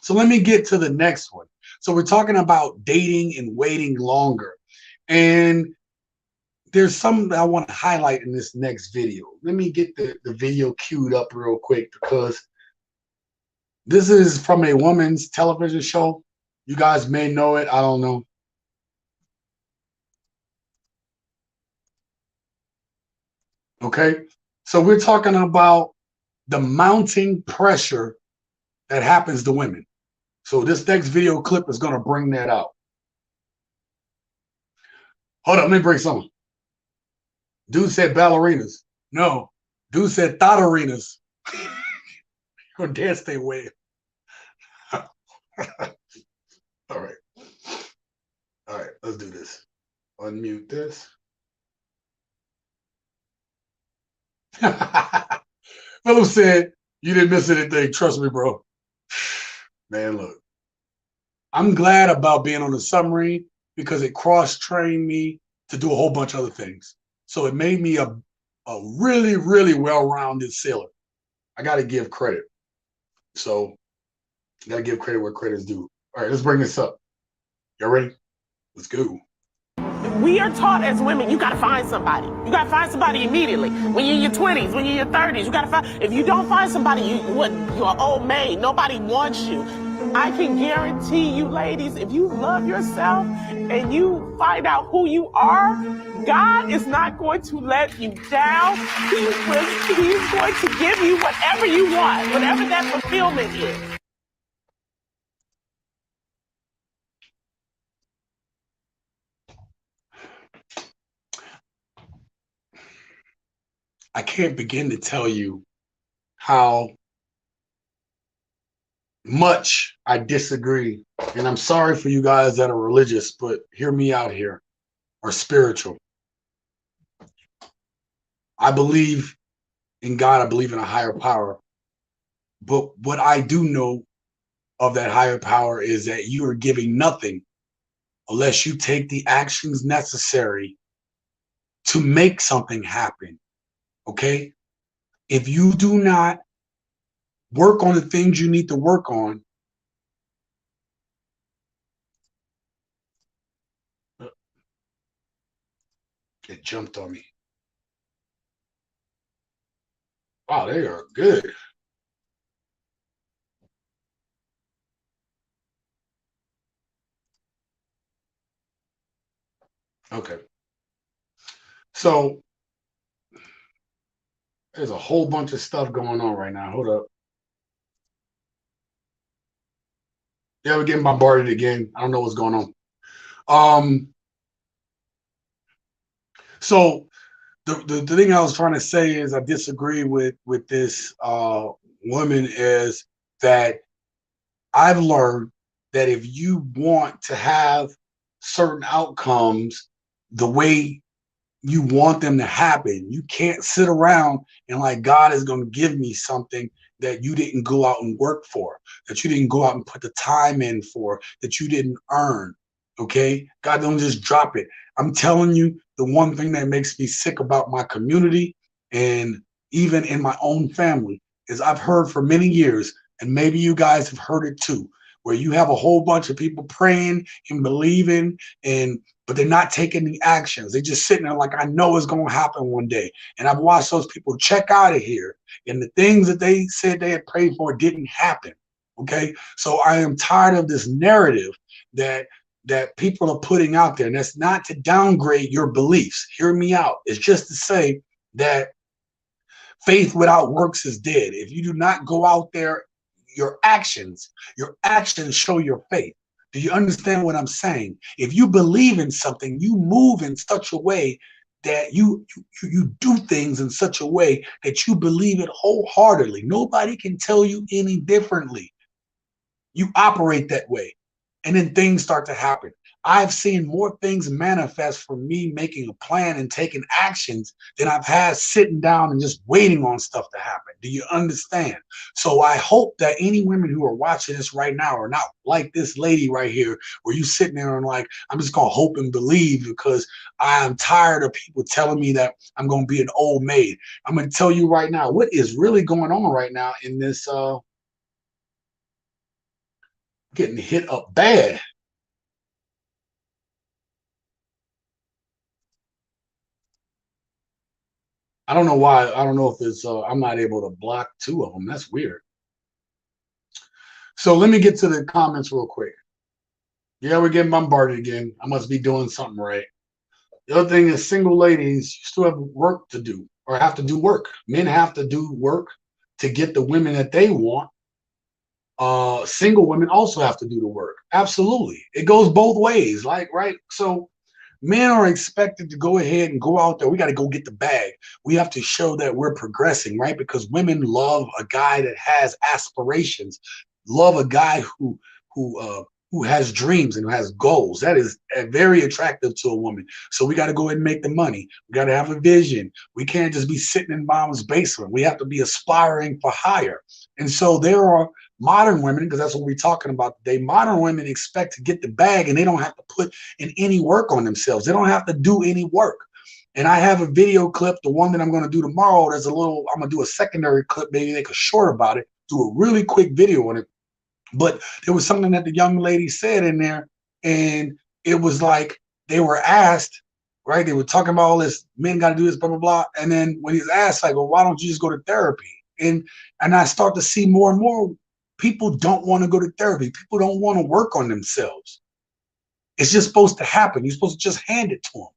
So let me get to the next one. So we're talking about dating and waiting longer. And there's something that I want to highlight in this next video. Let me get the video queued up real quick because this is from a woman's television show. You guys may know it. I don't know. Okay? So we're talking about the mounting pressure that happens to women. So this next video clip is going to bring that out. Hold up, let me bring something. Dude said ballerinas. No, dude said thought arenas. Or dance their way. All right. All right, let's do this. Unmute this. Philip said, you didn't miss anything. Trust me, bro. Man, look. I'm glad about being on the submarine because it cross-trained me to do a whole bunch of other things. So it made me a really, really well-rounded sailor. I got to give credit. So I got to give credit where credit is due. All right, let's bring this up. Y'all ready? Let's go. We are taught as women, you gotta find somebody. You gotta find somebody immediately. When you're in your 20s, when you're in your 30s, you gotta find. If you don't find somebody, you're an old maid. Nobody wants you. I can guarantee you, ladies, if you love yourself and you find out who you are, God is not going to let you down. He's going to give you whatever you want, whatever that fulfillment is. I can't begin to tell you how much I disagree. And I'm sorry for you guys that are religious, but hear me out here, or spiritual. I believe in God. I believe in a higher power. But what I do know of that higher power is that you are giving nothing unless you take the actions necessary to make something happen. Okay? If you do not work on the things you need to work on, it jumped on me. Wow, they are good. Okay. So there's a whole bunch of stuff going on right now. Hold up. Yeah, we're getting bombarded again. I don't know what's going on. So the thing I was trying to say is I disagree with this woman is that I've learned that if you want to have certain outcomes the way you want them to happen, you can't sit around and like God is going to give me something that you didn't go out and work for, that you didn't go out and put the time in for, that you didn't earn. Okay? God don't just drop it. I'm telling you, the one thing that makes me sick about my community and even in my own family is I've heard for many years, and maybe you guys have heard it too, where you have a whole bunch of people praying and believing, and but they're not taking the actions. They're just sitting there like, I know it's going to happen one day. And I've watched those people check out of here, and the things that they said they had prayed for didn't happen. Okay, so I am tired of this narrative that people are putting out there, and that's not to downgrade your beliefs. Hear me out. It's just to say that faith without works is dead. If you do not go out there, your actions show your faith. Do you understand what I'm saying? If you believe in something, you move in such a way that you do things in such a way that you believe it wholeheartedly. Nobody can tell you any differently. You operate that way, and then things start to happen. I've seen more things manifest from me making a plan and taking actions than I've had sitting down and just waiting on stuff to happen. Do you understand? So I hope that any women who are watching this right now are not like this lady right here, where you sitting there and like, I'm just going to hope and believe because I am tired of people telling me that I'm going to be an old maid. I'm going to tell you right now, what is really going on right now in this, getting hit up bad. I don't know why. I don't know if it's, I'm not able to block two of them. That's weird. So let me get to the comments real quick. Yeah, we're getting bombarded again. I must be doing something right. The other thing is single ladies, you still have work to do or have to do work. Men have to do work to get the women that they want. Single women also have to do the work. Absolutely. It goes both ways. Like, right? So men are expected to go ahead and go out there. We got to go get the bag. We have to show that we're progressing, right? Because women love a guy that has aspirations, love a guy who has dreams and who has goals. That is very attractive to a woman. So we got to go ahead and make the money. We got to have a vision. We can't just be sitting in mom's basement. We have to be aspiring for higher. And so there are modern women, because that's what we're talking about today. Modern women expect to get the bag and they don't have to put in any work on themselves. They don't have to do any work. And I have a video clip, the one that I'm going to do tomorrow. There's a little, I'm going to do a secondary clip, maybe make a short about it, do a really quick video on it. But there was something that the young lady said in there, and it was like they were asked, right? They were talking about all this, men got to do this, blah, blah, blah. And then when he's asked, like, well, why don't you just go to therapy? And I start to see more and more people don't want to go to therapy. People don't want to work on themselves. It's just supposed to happen. You're supposed to just hand it to them.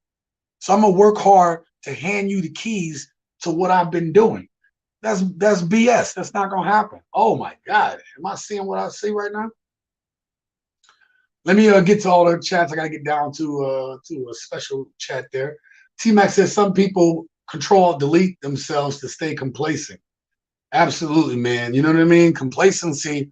So I'm going to work hard to hand you the keys to what I've been doing. That's BS. That's not going to happen. Oh, my God. Am I seeing what I see right now? Let me get to all the chats. I got to get down to a special chat there. T-Mac says some people control, delete themselves to stay complacent. Absolutely, man. You know what I mean? Complacency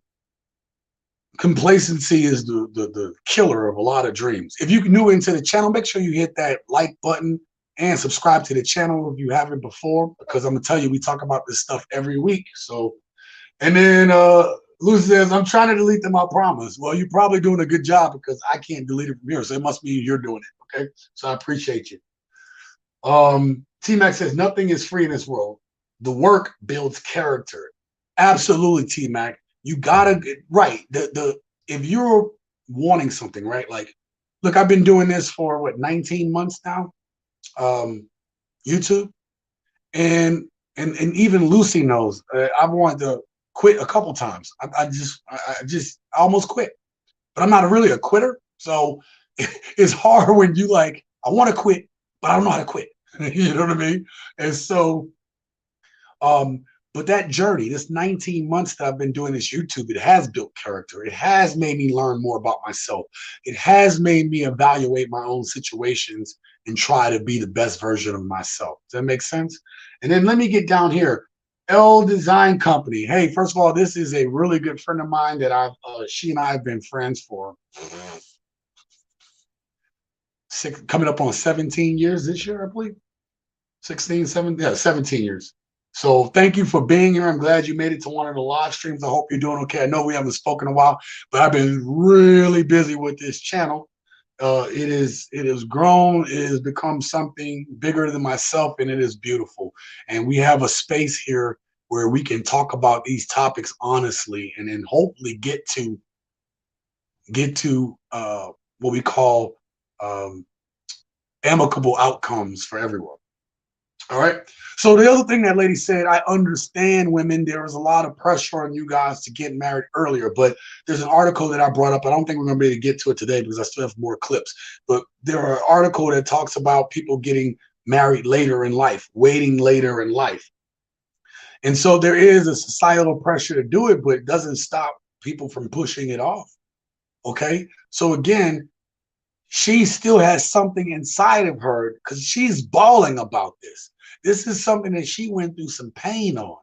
is the killer of a lot of dreams. If you're new into the channel, make sure you hit that like button and subscribe to the channel if you haven't before, because I'm gonna tell you, we talk about this stuff every week. So, and then Lucy says, I'm trying to delete them, I promise. Well, you're probably doing a good job because I can't delete it from here. So it must mean you're doing it. Okay. So I appreciate you. T-Mac says, nothing is free in this world. The work builds character. Absolutely, T-Mac. You gotta get right. If you're wanting something, right? Like, look, I've been doing this for what, 19 months now. YouTube, and even Lucy knows I've wanted to quit a couple times. I just almost quit, but I'm not really a quitter. So it's hard when you like, I want to quit, but I don't know how to quit. You know what I mean? And so, but that journey, this 19 months that I've been doing this YouTube, it has built character. It has made me learn more about myself. It has made me evaluate my own situations and try to be the best version of myself. Does that make sense? And then let me get down here. L Design Company. Hey, first of all, this is a really good friend of mine that she and I have been friends for coming up on 17 years this year, I believe. 16, 17, yeah, 17 years. So thank you for being here. I'm glad you made it to one of the live streams. I hope you're doing okay. I know we haven't spoken in a while, but I've been really busy with this channel. It has grown. It has become something bigger than myself, and it is beautiful. And we have a space here where we can talk about these topics honestly, and then hopefully get to what we call um, amicable outcomes for everyone. All right. So the other thing that lady said, I understand women. There was a lot of pressure on you guys to get married earlier, but there's an article that I brought up. I don't think we're going to be able to get to it today because I still have more clips. But there are an article that talks about people getting married later in life, waiting later in life. And so there is a societal pressure to do it, but it doesn't stop people from pushing it off. Okay. So again, she still has something inside of her because she's bawling about this. This is something that she went through some pain on,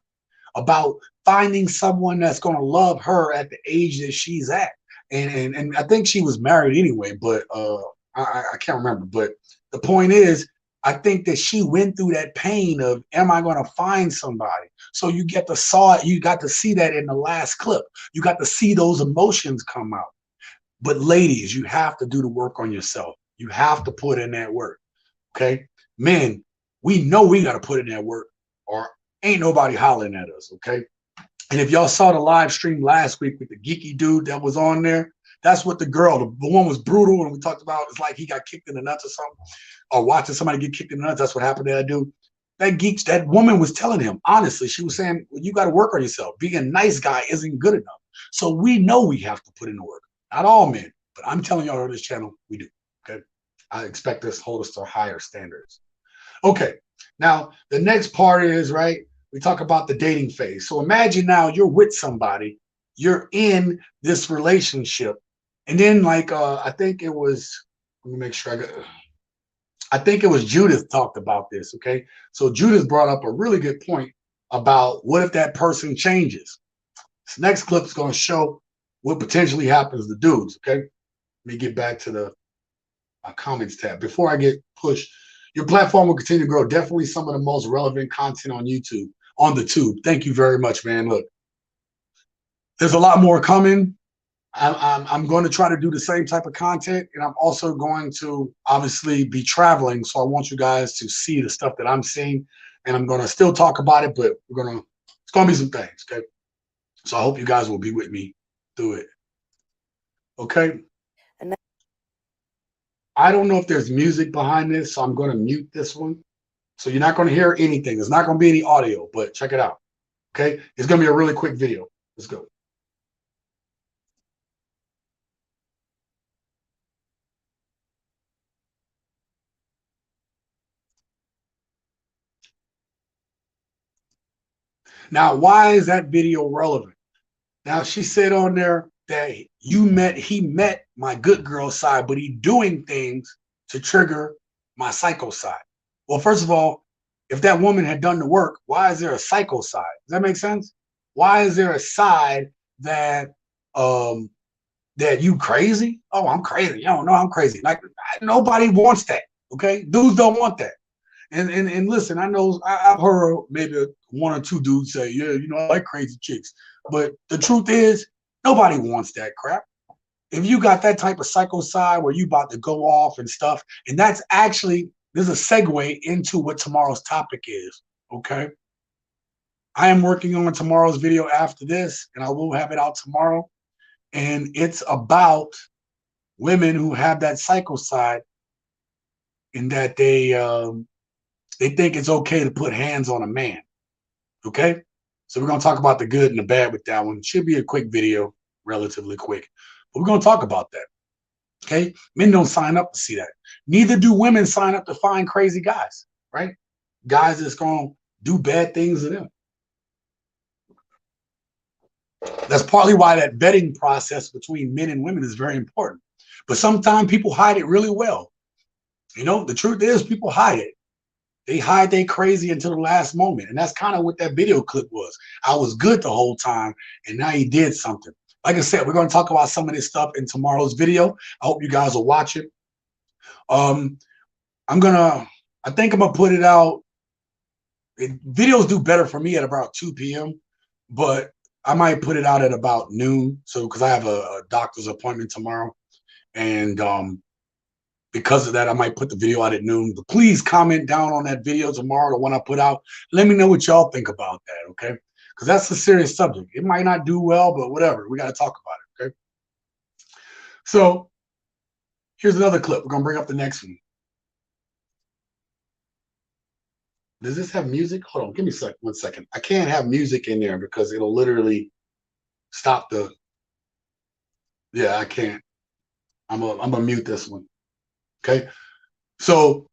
about finding someone that's going to love her at the age that she's at. And I think she was married anyway, but I can't remember. But the point is, I think that she went through that pain of, am I going to find somebody? So you got to see that in the last clip. You got to see those emotions come out. But ladies, you have to do the work on yourself. You have to put in that work. Okay. Men, we know we got to put in that work or ain't nobody hollering at us. Okay. And if y'all saw the live stream last week with the geeky dude that was on there, that's what the one was brutal. And we talked about it's like he got kicked in the nuts or something, or watching somebody get kicked in the nuts. That's what happened to that dude. That woman was telling him, honestly, she was saying, well, you got to work on yourself. Being a nice guy isn't good enough. So we know we have to put in the work. Not all men, but I'm telling y'all on this channel, we do. Okay. I expect this to hold us to higher standards. Okay. Now, the next part is, right, we talk about the dating phase. So imagine now you're with somebody, you're in this relationship, and then like I think it was, let me make sure I think it was Judith talked about this. Okay. So Judith brought up a really good point about what if that person changes. This next clip is going to show what potentially happens to dudes. Okay. Let me get back to my comments tab before I get pushed. Your platform will continue to grow. Definitely some of the most relevant content on YouTube, on the tube. Thank you very much, man. Look, there's a lot more coming. I'm going to try to do the same type of content, and I'm also going to obviously be traveling. So I want you guys to see the stuff that I'm seeing, and I'm going to still talk about it, but it's going to be some things. Okay. So I hope you guys will be with me through it. Okay. And I don't know if there's music behind this, so I'm going to mute this one. So you're not going to hear anything. There's not going to be any audio, but check it out. Okay. It's going to be a really quick video. Let's go. Now, why is that video relevant? Now, she said on there that he met my good girl side, but he doing things to trigger my psycho side. Well, first of all, if that woman had done the work, why is there a psycho side? Does that make sense? Why is there a side that that you crazy? Oh, I'm crazy. You don't know I'm crazy. Like nobody wants that. Okay, dudes don't want that. And listen, I know I've heard maybe one or two dudes say, yeah, you know, I like crazy chicks. But the truth is, nobody wants that crap. If you got that type of psycho side where you about to go off and stuff, and that's actually, there's a segue into what tomorrow's topic is, okay? I am working on tomorrow's video after this, and I will have it out tomorrow. And it's about women who have that psycho side in that they think it's okay to put hands on a man. Okay. So we're going to talk about the good and the bad with that one. It should be a quick video, relatively quick, but we're going to talk about that. Okay. Men don't sign up to see that. Neither do women sign up to find crazy guys, right? Guys that's going to do bad things to them. That's partly why that vetting process between men and women is very important. But sometimes people hide it really well. You know, the truth is people hide it. They hide they crazy until the last moment. And that's kind of what that video clip was. I was good the whole time, and now he did something. Like I said, we're going to talk about some of this stuff in tomorrow's video. I hope you guys will watch it. I think I'm going to put it out Videos do better for me at about 2 p.m., but I might put it out at about noon. So because I have a doctor's appointment tomorrow, and because of that, I might put the video out at noon. But please comment down on that video tomorrow, the one I put out. Let me know what y'all think about that, okay? Because that's a serious subject. It might not do well, but whatever. We got to talk about it, okay? So here's another clip. We're going to bring up the next one. Does this have music? Hold on. Give me 1 second. I can't have music in there because it'll literally stop the... Yeah, I can't. I'm gonna mute this one. Okay. So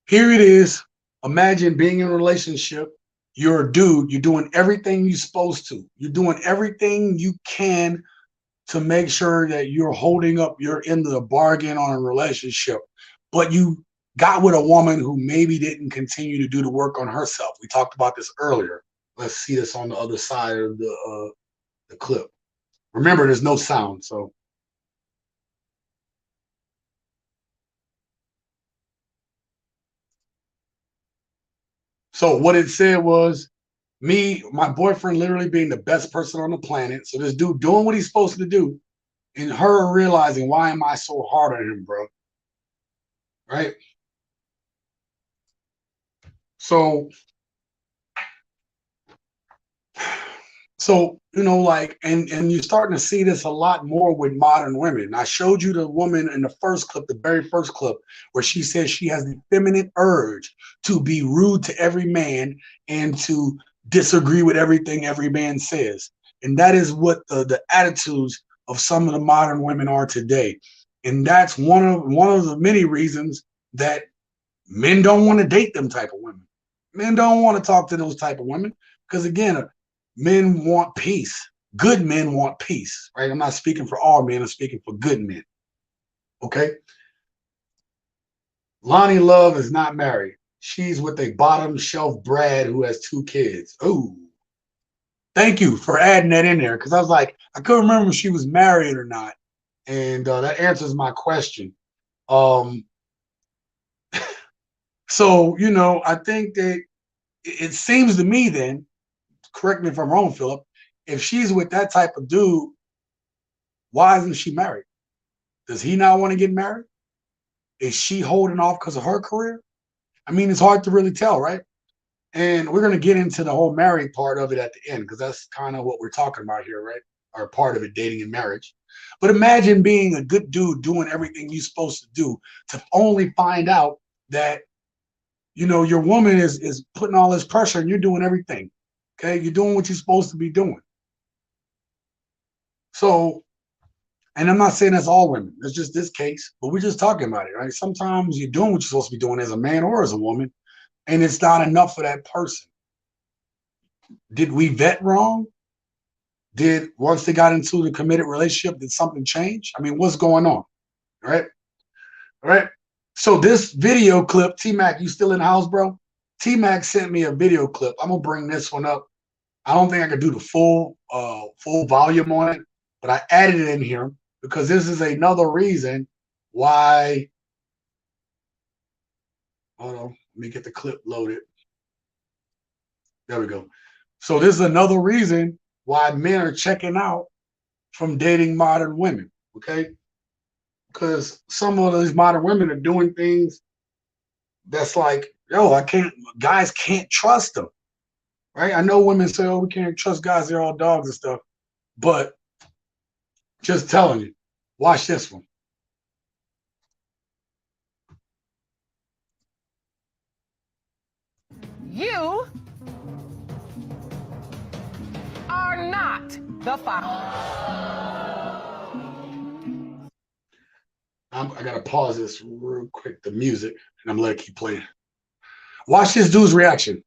here it is. Imagine being in a relationship. You're a dude. You're doing everything you're supposed to. You're doing everything you can to make sure that you're holding up your end of the bargain on a relationship. But you got with a woman who maybe didn't continue to do the work on herself. We talked about this earlier. Let's see this on the other side of the clip. Remember, there's no sound, so... So what it said was my boyfriend literally being the best person on the planet. So this dude doing what he's supposed to do, and her realizing, why am I so hard on him, bro? Right? So like, and you're starting to see this a lot more with modern women. I showed you the woman in the first clip, the very first clip, where she says she has the feminine urge to be rude to every man and to disagree with everything every man says. And that is what the attitudes of some of the modern women are today. And that's one of the many reasons that men don't want to date them type of women. Men don't want to talk to those type of women because, again, men want peace. Good men want peace, right? I'm not speaking for all men. I'm speaking for good men. Okay. Lonnie Love is not married. She's with a bottom shelf Brad who has 2 kids. Oh, thank you for adding that in there, because I was like, I couldn't remember if she was married or not. And that answers my question. So, I think that it seems to me then, correct me if I'm wrong, Philip, if she's with that type of dude, why isn't she married? Does he not want to get married? Is she holding off because of her career? I mean, it's hard to really tell, right? And we're going to get into the whole married part of it at the end, because that's kind of what we're talking about here, right? Or part of it, dating and marriage. But imagine being a good dude doing everything you're supposed to do to only find out that, your woman is putting all this pressure and you're doing everything. Okay. You're doing what you're supposed to be doing. So, and I'm not saying that's all women. It's just this case, but we're just talking about it, right? Sometimes you're doing what you're supposed to be doing as a man or as a woman, and it's not enough for that person. Did we vet wrong? Did, once they got into the committed relationship, did something change? I mean, what's going on? Right? All right. So this video clip, T-Mac, you still in the house, bro? T-Mac sent me a video clip. I'm gonna bring this one up. I don't think I could do the full volume on it, but I added it in here because this is another reason why. Hold on, let me get the clip loaded. There we go. So this is another reason why men are checking out from dating modern women, okay? Because some of these modern women are doing things that's like, yo, guys can't trust them, right? I know women say, oh, we can't trust guys, they're all dogs and stuff, but just telling you, watch this one. You are not the father. I gotta pause this real quick, the music, and I'm gonna let it keep playing. Watch this dude's reaction.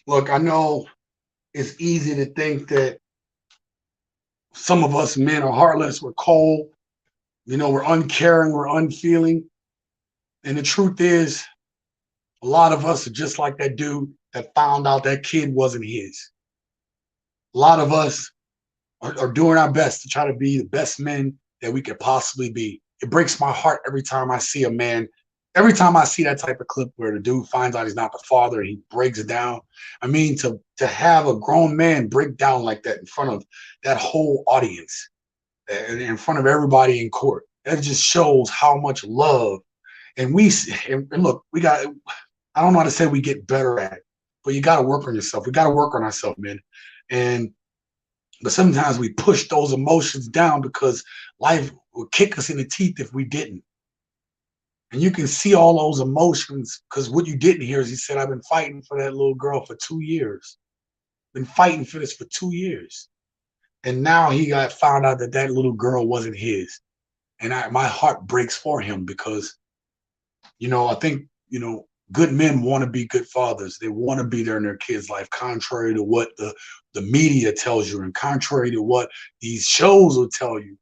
Look, I know it's easy to think that Some of us men are heartless, we're cold, you know, we're uncaring, we're unfeeling. And the truth is, a lot of us are just like that dude that found out that kid wasn't his. A lot of us are doing our best to try to be the best men that we could possibly be. It breaks my heart every time I see a man, every time I see that type of clip where the dude finds out he's not the father, he breaks down. I mean, to have a grown man break down like that in front of that whole audience and in front of everybody in court, that just shows how much love. And look, we got, I don't know how to say we get better at it, but you got to work on yourself. We got to work on ourselves, man. But sometimes we push those emotions down because life would kick us in the teeth if we didn't. And you can see all those emotions because what you didn't hear is he said, I've been fighting for that little girl for 2 years. Been fighting for this for 2 years. And now he got found out that that little girl wasn't his. And my heart breaks for him because, you know, I think, you know, good men want to be good fathers. They want to be there in their kids' life, contrary to what the media tells you and contrary to what these shows will tell you.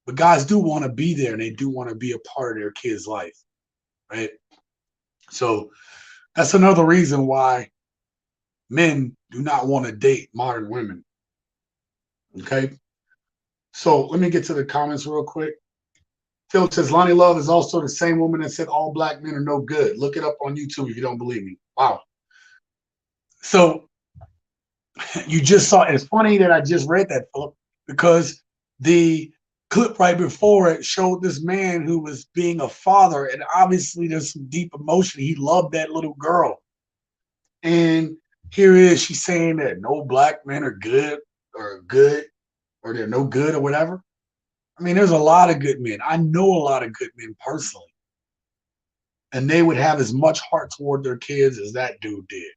But guys do want to be there and they do want to be a part of their kids' life, right? So that's another reason why men do not want to date modern women, okay? So let me get to the comments real quick. Phil says, Lonnie Love is also the same woman that said all black men are no good. Look it up on YouTube if you don't believe me. Wow. So you just saw, it's funny that I just read that, Philip, because the clip right before it showed this man who was being a father, and obviously there's some deep emotion. He loved that little girl. And here is she's saying that no black men are good, or they're no good or whatever. I mean, there's a lot of good men. I know a lot of good men personally. And they would have as much heart toward their kids as that dude did.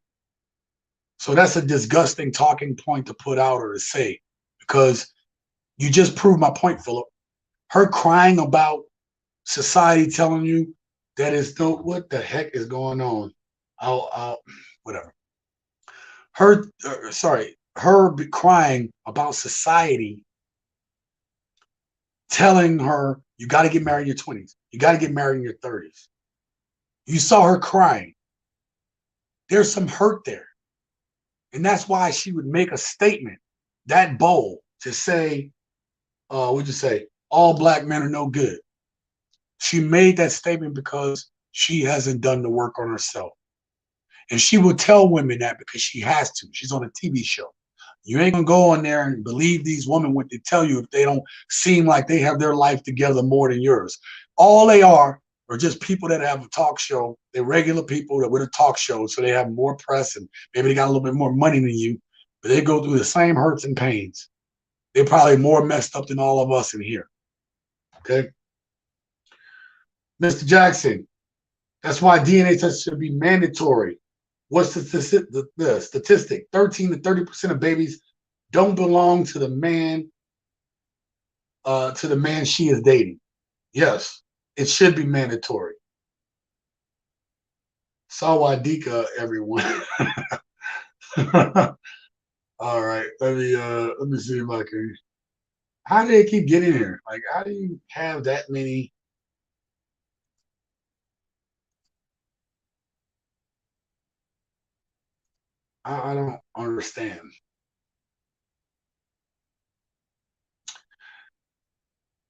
So that's a disgusting talking point to put out or to say, because you just proved my point, Philip. Her crying about society telling you that is no, what the heck is going on? Whatever. Her crying about society telling her you got to get married in your 20s. You got to get married in your 30s. You saw her crying. There's some hurt there. And that's why she would make a statement that bold to say, what'd you say? All black men are no good. She made that statement because she hasn't done the work on herself. And she will tell women that because she has to. She's on a TV show. You ain't gonna go on there and believe these women what they tell you if they don't seem like they have their life together more than yours. All they are just people that have a talk show. They're regular people that with a talk show, so they have more press and maybe they got a little bit more money than you, but they go through the same hurts and pains. They're probably more messed up than all of us in here. Okay. Mr. Jackson, that's why DNA tests should be mandatory. What's the statistic? 13 to 30% of babies don't belong to the man she is dating. Yes, it should be mandatory. Sawadika, everyone. All right, let me see if I can. How do they keep getting here? Like, how do you have that many? I don't understand.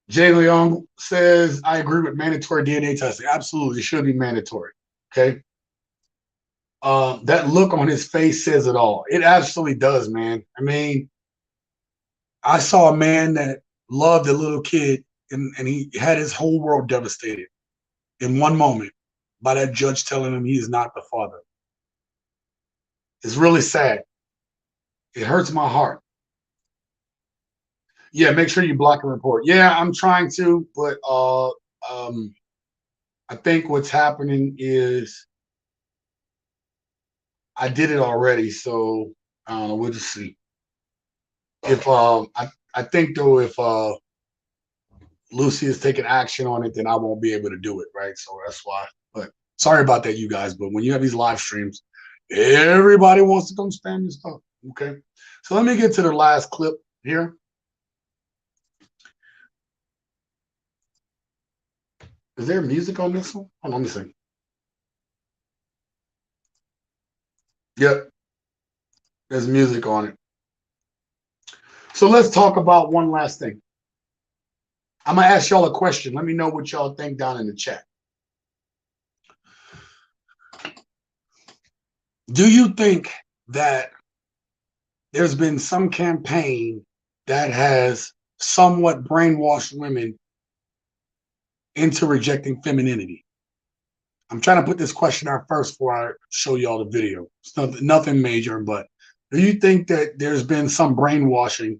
Jay Leong says, I agree with mandatory DNA testing. Absolutely, it should be mandatory. Okay. That look on his face says it all. It absolutely does, man. I mean, I saw a man that loved a little kid and he had his whole world devastated in one moment by that judge telling him he is not the father. It's really sad. It hurts my heart. Yeah, make sure you block and report. Yeah, I'm trying to, but I think what's happening is I did it already, so we'll just see. If I think though, if Lucy is taking action on it, then I won't be able to do it, right? So that's why. But sorry about that, you guys. But when you have these live streams, everybody wants to come spam your stuff. Okay. So let me get to the last clip here. Is there music on this one? Hold on, let me see. Yep, there's music on it. So let's talk about one last thing. I'm going to ask y'all a question. Let me know what y'all think down in the chat. Do you think that there's been some campaign that has somewhat brainwashed women into rejecting femininity? I'm trying to put this question out first before I show y'all the video. It's nothing major, but do you think that there's been some brainwashing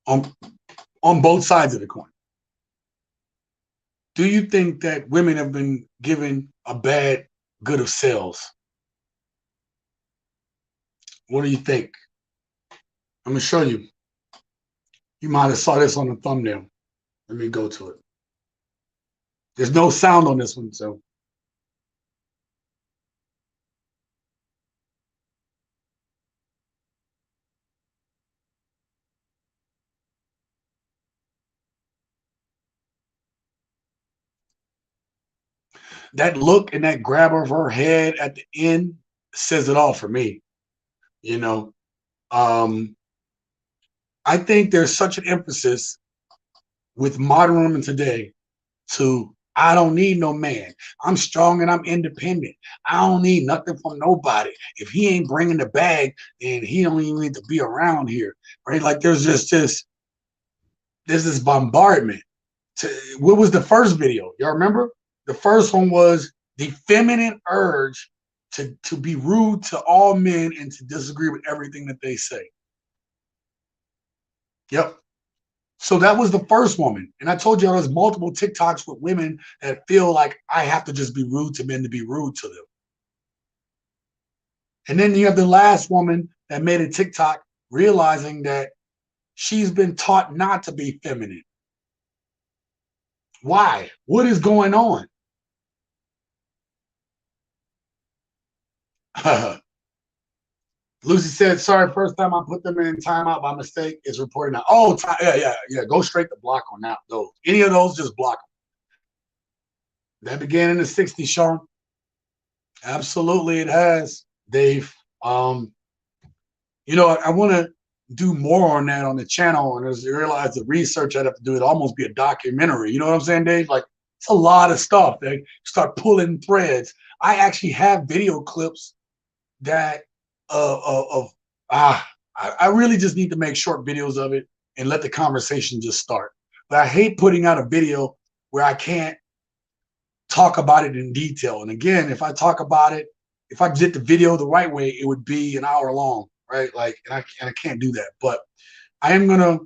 on both sides of the coin? Do you think that women have been given a bad good of sales? What do you think? I'm going to show you. You might have saw this on the thumbnail. Let me go to it. There's no sound on this one, so. That look and that grab of her head at the end says it all for me. You know, I think there's such an emphasis with modern women today to, I don't need no man. I'm strong and I'm independent. I don't need nothing from nobody. If he ain't bringing the bag, then he don't even need to be around here, right? Like there's just this bombardment. What was the first video? Y'all remember? The first one was the feminine urge to be rude to all men and to disagree with everything that they say. Yep. So that was the first woman. And I told you there's multiple TikToks with women that feel like I have to just be rude to men to be rude to them. And then you have the last woman that made a TikTok realizing that she's been taught not to be feminine. Why? What is going on? Lucy said, sorry, first time I put them in timeout by mistake. It's reported now. Oh, yeah. Go straight to block on that. Those. Any of those, just block them. That began in the 60s, Sean. Absolutely, it has, Dave. You know, I want to do more on that on the channel. And as you realize the research I'd have to do, it almost be a documentary. You know what I'm saying, Dave? Like, it's a lot of stuff. They start pulling threads. I actually have video clips that I really just need to make short videos of it and let the conversation just start. But I hate putting out a video where I can't talk about it in detail. And again, if I talk about it, if I did the video the right way, it would be an hour long, right? Like, and I can't do that. But I am gonna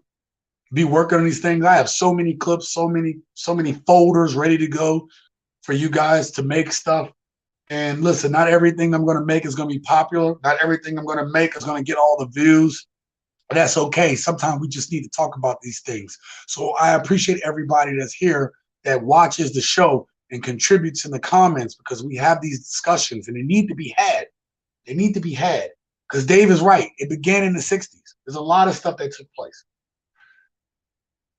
be working on these things. I have so many clips, so many folders ready to go for you guys to make stuff. And listen, not everything I'm going to make is going to be popular. Not everything I'm going to make is going to get all the views. But that's okay. Sometimes we just need to talk about these things. So I appreciate everybody that's here that watches the show and contributes in the comments, because we have these discussions and they need to be had. They need to be had, because Dave is right. It began in the 60s. There's a lot of stuff that took place.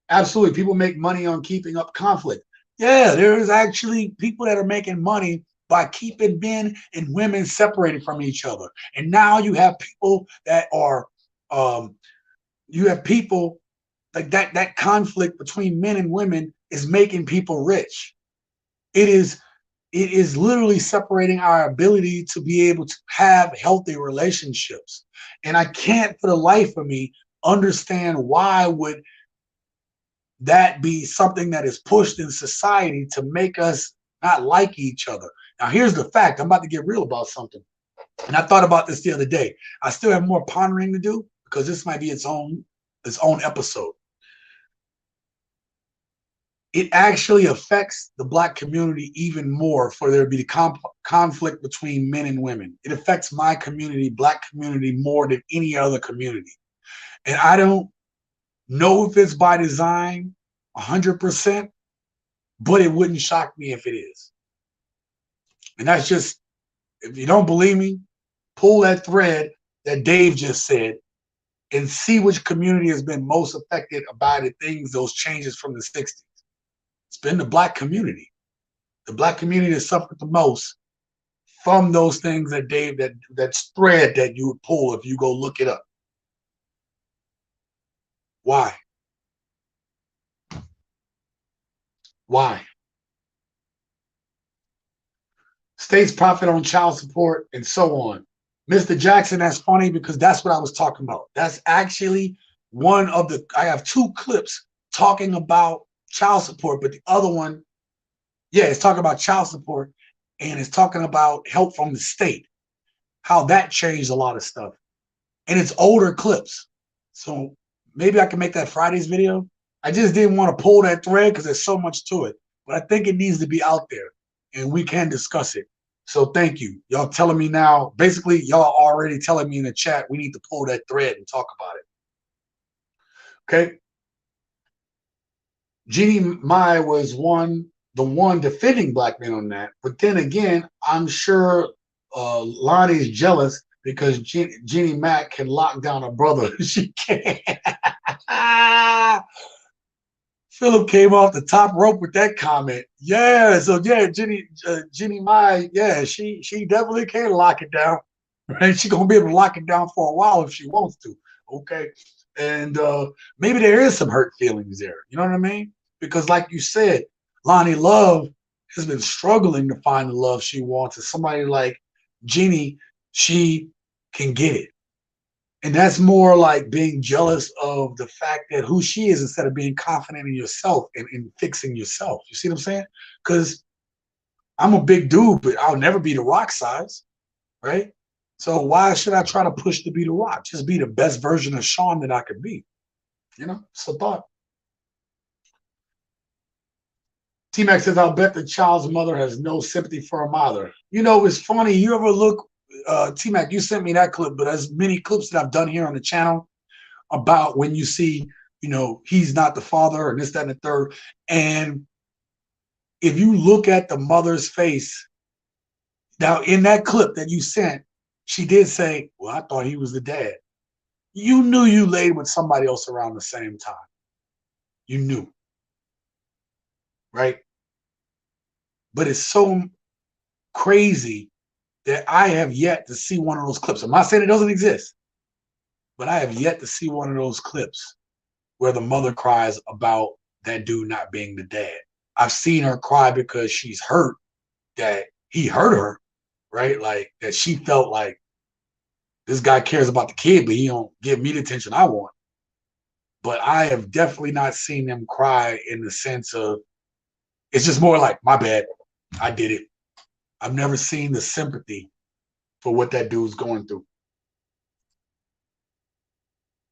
Absolutely. People make money on keeping up conflict. Yeah, there is actually people that are making money by keeping men and women separated from each other. And now you have people that are, you have people like that conflict between men and women is making people rich. It is literally separating our ability to be able to have healthy relationships. And I can't for the life of me understand why would that be something that is pushed in society to make us not like each other. Now, here's the fact. I'm about to get real about something. And I thought about this the other day. I still have more pondering to do, because this might be its own episode. It actually affects the Black community even more for there to be conflict between men and women. It affects my community, Black community, more than any other community. And I don't know if it's by design 100%, but it wouldn't shock me if it is. And that's just, if you don't believe me, pull that thread that Dave just said and see which community has been most affected by the things, those changes from the 60s. It's been the Black community. The black community has suffered the most from those things that Dave, that thread that you would pull if you go look it up. Why? Why? States profit on child support and so on. Mr. Jackson, that's funny because that's what I was talking about. That's actually one of the, I have two clips talking about child support, but the other one, yeah, it's talking about child support and it's talking about help from the state, how that changed a lot of stuff. And it's older clips. So maybe I can make that Friday's video. I just didn't want to pull that thread because there's so much to it, but I think it needs to be out there and we can discuss it. So thank you. Y'all telling me now, basically y'all already telling me in the chat, we need to pull that thread and talk about it. Okay. Jeannie Mai was the one defending black men on that. But then again, I'm sure Lonnie's jealous because Jeannie Mac can lock down a brother. She can't. Philip came off the top rope with that comment. Yeah, so yeah, Jeannie Mai, yeah, she definitely can lock it down. Right? She's gonna be able to lock it down for a while if she wants to. Okay. And maybe there is some hurt feelings there. You know what I mean? Because like you said, Lonnie Love has been struggling to find the love she wants. And somebody like Jeannie, she can get it. And that's more like being jealous of the fact that who she is instead of being confident in yourself and in fixing yourself. You see what I'm saying? Because I'm a big dude, but I'll never be the Rock size, right? So why should I try to push to be the Rock? Just be the best version of Sean that I could be. You know, it's a thought. T-Mac says, I'll bet the child's mother has no sympathy for her mother. You know, it's funny. You ever look, T-Mac, you sent me that clip, but there's many clips that I've done here on the channel about when you see, you know, he's not the father and this, that, and the third. And if you look at the mother's face, now in that clip that you sent, she did say, well, I thought he was the dad. You knew you laid with somebody else around the same time. You knew. Right? But it's so crazy that I have yet to see one of those clips. I'm not saying it doesn't exist, but I have yet to see one of those clips where the mother cries about that dude not being the dad. I've seen her cry because she's hurt that he hurt her, right? Like that she felt like this guy cares about the kid, but he don't give me the attention I want. But I have definitely not seen them cry in the sense of, it's just more like, my bad, I did it. I've never seen the sympathy for what that dude's going through.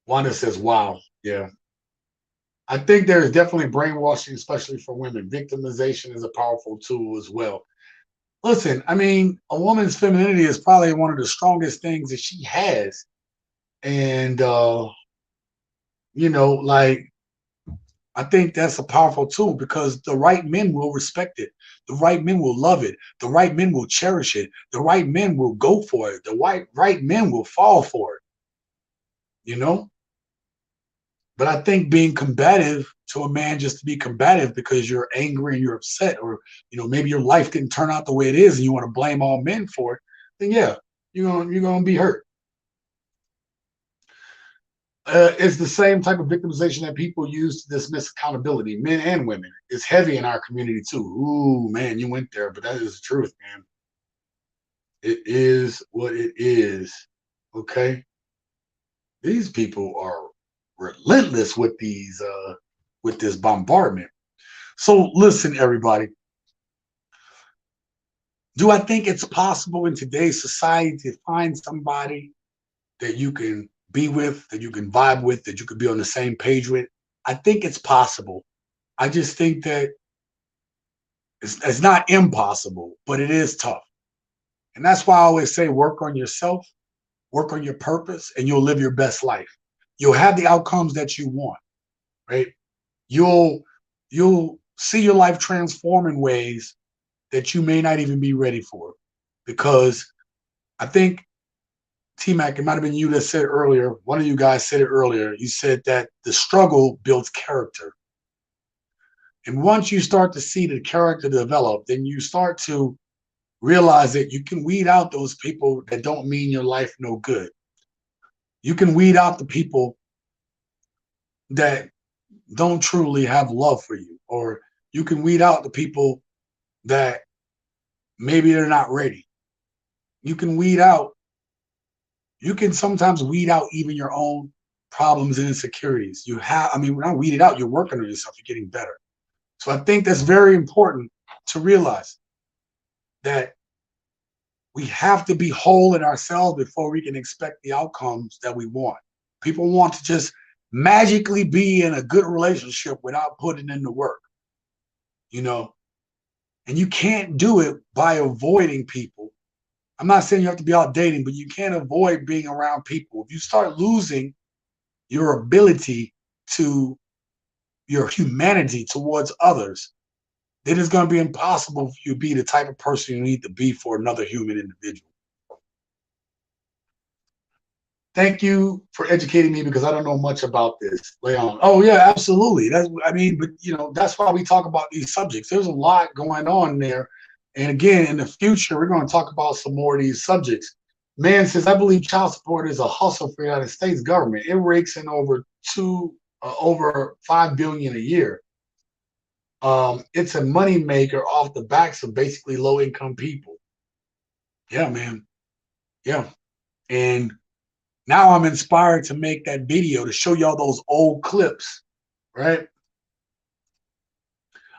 Wanda says, wow, yeah. I think there's definitely brainwashing, especially for women. Victimization is a powerful tool as well. Listen, I mean, a woman's femininity is probably one of the strongest things that she has. And, you know, like, I think that's a powerful tool because the right men will respect it. The right men will love it. The right men will cherish it. The right men will go for it. The right men will fall for it. You know? But I think being combative to a man just to be combative because you're angry and you're upset, or you know, maybe your life didn't turn out the way it is and you want to blame all men for it, then yeah, you're gonna be hurt. It's the same type of victimization that people use to dismiss accountability, men and women. It's heavy in our community too. Ooh, man, you went there, but that is the truth, man. It is what it is. Okay. These people are relentless with these with this bombardment. So listen, everybody. Do I think it's possible in today's society to find somebody that you can be with, that you can vibe with, that you could be on the same page with? I think it's possible. I just think that it's not impossible, but it is tough. And that's why I always say work on yourself, work on your purpose, and you'll live your best life. You'll have the outcomes that you want, right? You'll see your life transform in ways that you may not even be ready for. Because I think, T-Mac, it might have been you that said earlier, one of you guys said it earlier, you said that the struggle builds character. And once you start to see the character develop, then you start to realize that you can weed out those people that don't mean your life no good. You can weed out the people that don't truly have love for you, or you can weed out the people that maybe they're not ready. You can sometimes weed out even your own problems and insecurities. Not weed it out, you're working on yourself, you're getting better. So I think that's very important to realize that we have to be whole in ourselves before we can expect the outcomes that we want. People want to just magically be in a good relationship without putting in the work, and you can't do it by avoiding people. I'm not saying you have to be out dating, but you can't avoid being around people. If you start losing your ability to your humanity towards others, then it's going to be impossible for you to be the type of person you need to be for another human individual. Thank you for educating me, because I don't know much about this, Leon. Oh yeah, absolutely. That's why we talk about these subjects. There's a lot going on there. And again, in the future, we're going to talk about some more of these subjects. Man says, I believe child support is a hustle for the United States government. It rakes in over $5 billion a year. It's a money maker off the backs of basically low income people. Yeah, man. Yeah. And now I'm inspired to make that video to show y'all those old clips, right?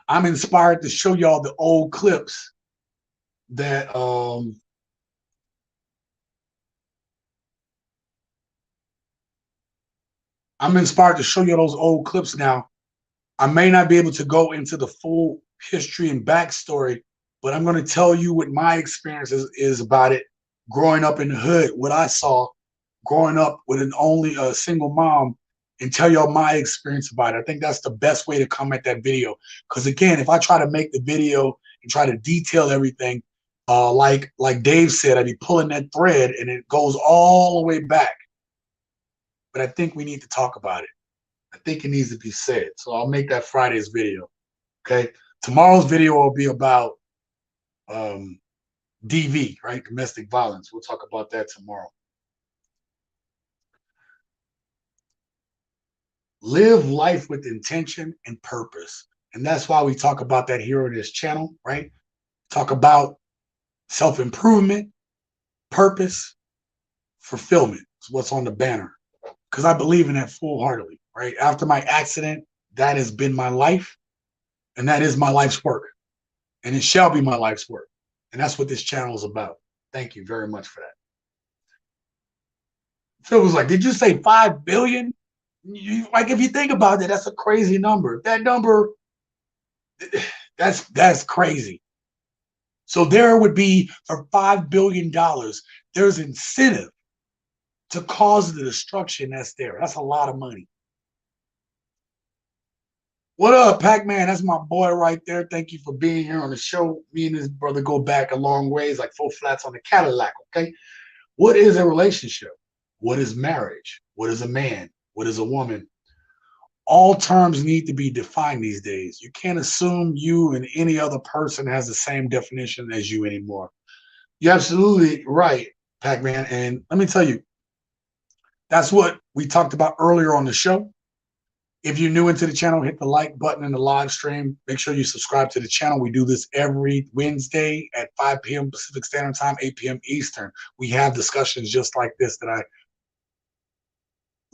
I'm inspired to show y'all the old clips that I'm inspired to show you those old clips now. I may not be able to go into the full history and backstory, but I'm going to tell you what my experience is about it, growing up in the hood, what I saw growing up with only a single mom, and tell y'all my experience about it. I think that's the best way to come at that video. Because again, if I try to make the video and try to detail everything, like Dave said, I'd be pulling that thread and it goes all the way back. But I think we need to talk about it. I think it needs to be said. So I'll make that Friday's video. Okay. Tomorrow's video will be about DV, right? Domestic violence. We'll talk about that tomorrow. Live life with intention and purpose. And that's why we talk about that here on this channel, right? Talk about self-improvement, purpose, fulfillment. Is what's on the banner. Because I believe in that full-heartedly, right? After my accident, that has been my life, and that is my life's work. And it shall be my life's work. And that's what this channel is about. Thank you very much for that. Phil was like, did you say 5 billion? If you think about that, that's a crazy number. That number, that's crazy. So there would be, for $5 billion, there's incentive to cause the destruction that's there. That's a lot of money. What up, Pac-Man? That's my boy right there. Thank you for being here on the show. Me and his brother go back a long ways, like 4 flats on the Cadillac, okay? What is a relationship? What is marriage? What is a man? What is a woman? All terms need to be defined these days. You can't assume you and any other person has the same definition as you anymore. You're absolutely right, Pac-Man. And let me tell you, that's what we talked about earlier on the show. If you're new into the channel, hit the like button in the live stream. Make sure you subscribe to the channel. We do this every Wednesday at 5 p.m. Pacific Standard Time, 8 p.m. Eastern. We have discussions just like this that I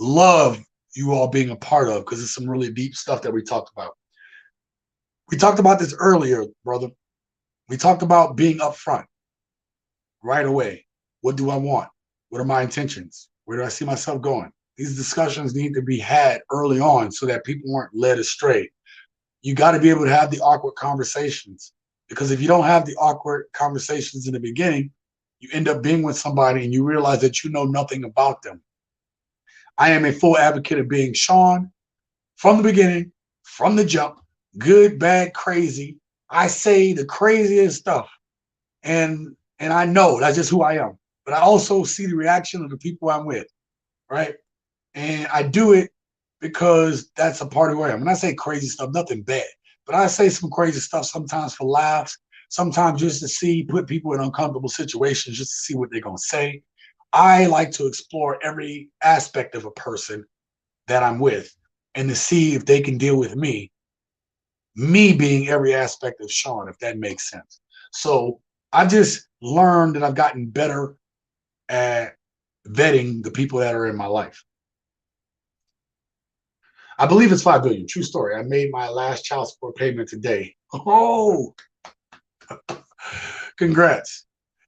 love you all being a part of, because it's some really deep stuff that we talked about. We talked about this earlier, brother. We talked about being upfront right away. What do I want? What are my intentions? Where do I see myself going? These discussions need to be had early on so that people weren't led astray. You got to be able to have the awkward conversations, because if you don't have the awkward conversations in the beginning, you end up being with somebody and you realize that you know nothing about them. I am a full advocate of being Sean from the beginning, from the jump, good, bad, crazy. I say the craziest stuff, and I know that's just who I am. But I also see the reaction of the people I'm with, right? And I do it because that's a part of who I am. When I say crazy stuff, nothing bad, But I say some crazy stuff sometimes for laughs, sometimes just to put people in uncomfortable situations just to see what they're going to say. I like to explore every aspect of a person that I'm with and to see if they can deal with me being every aspect of Sean, if that makes sense. So I just learned that I've gotten better at vetting the people that are in my life. I believe it's 5 billion. True story. I made my last child support payment today. Oh, congrats.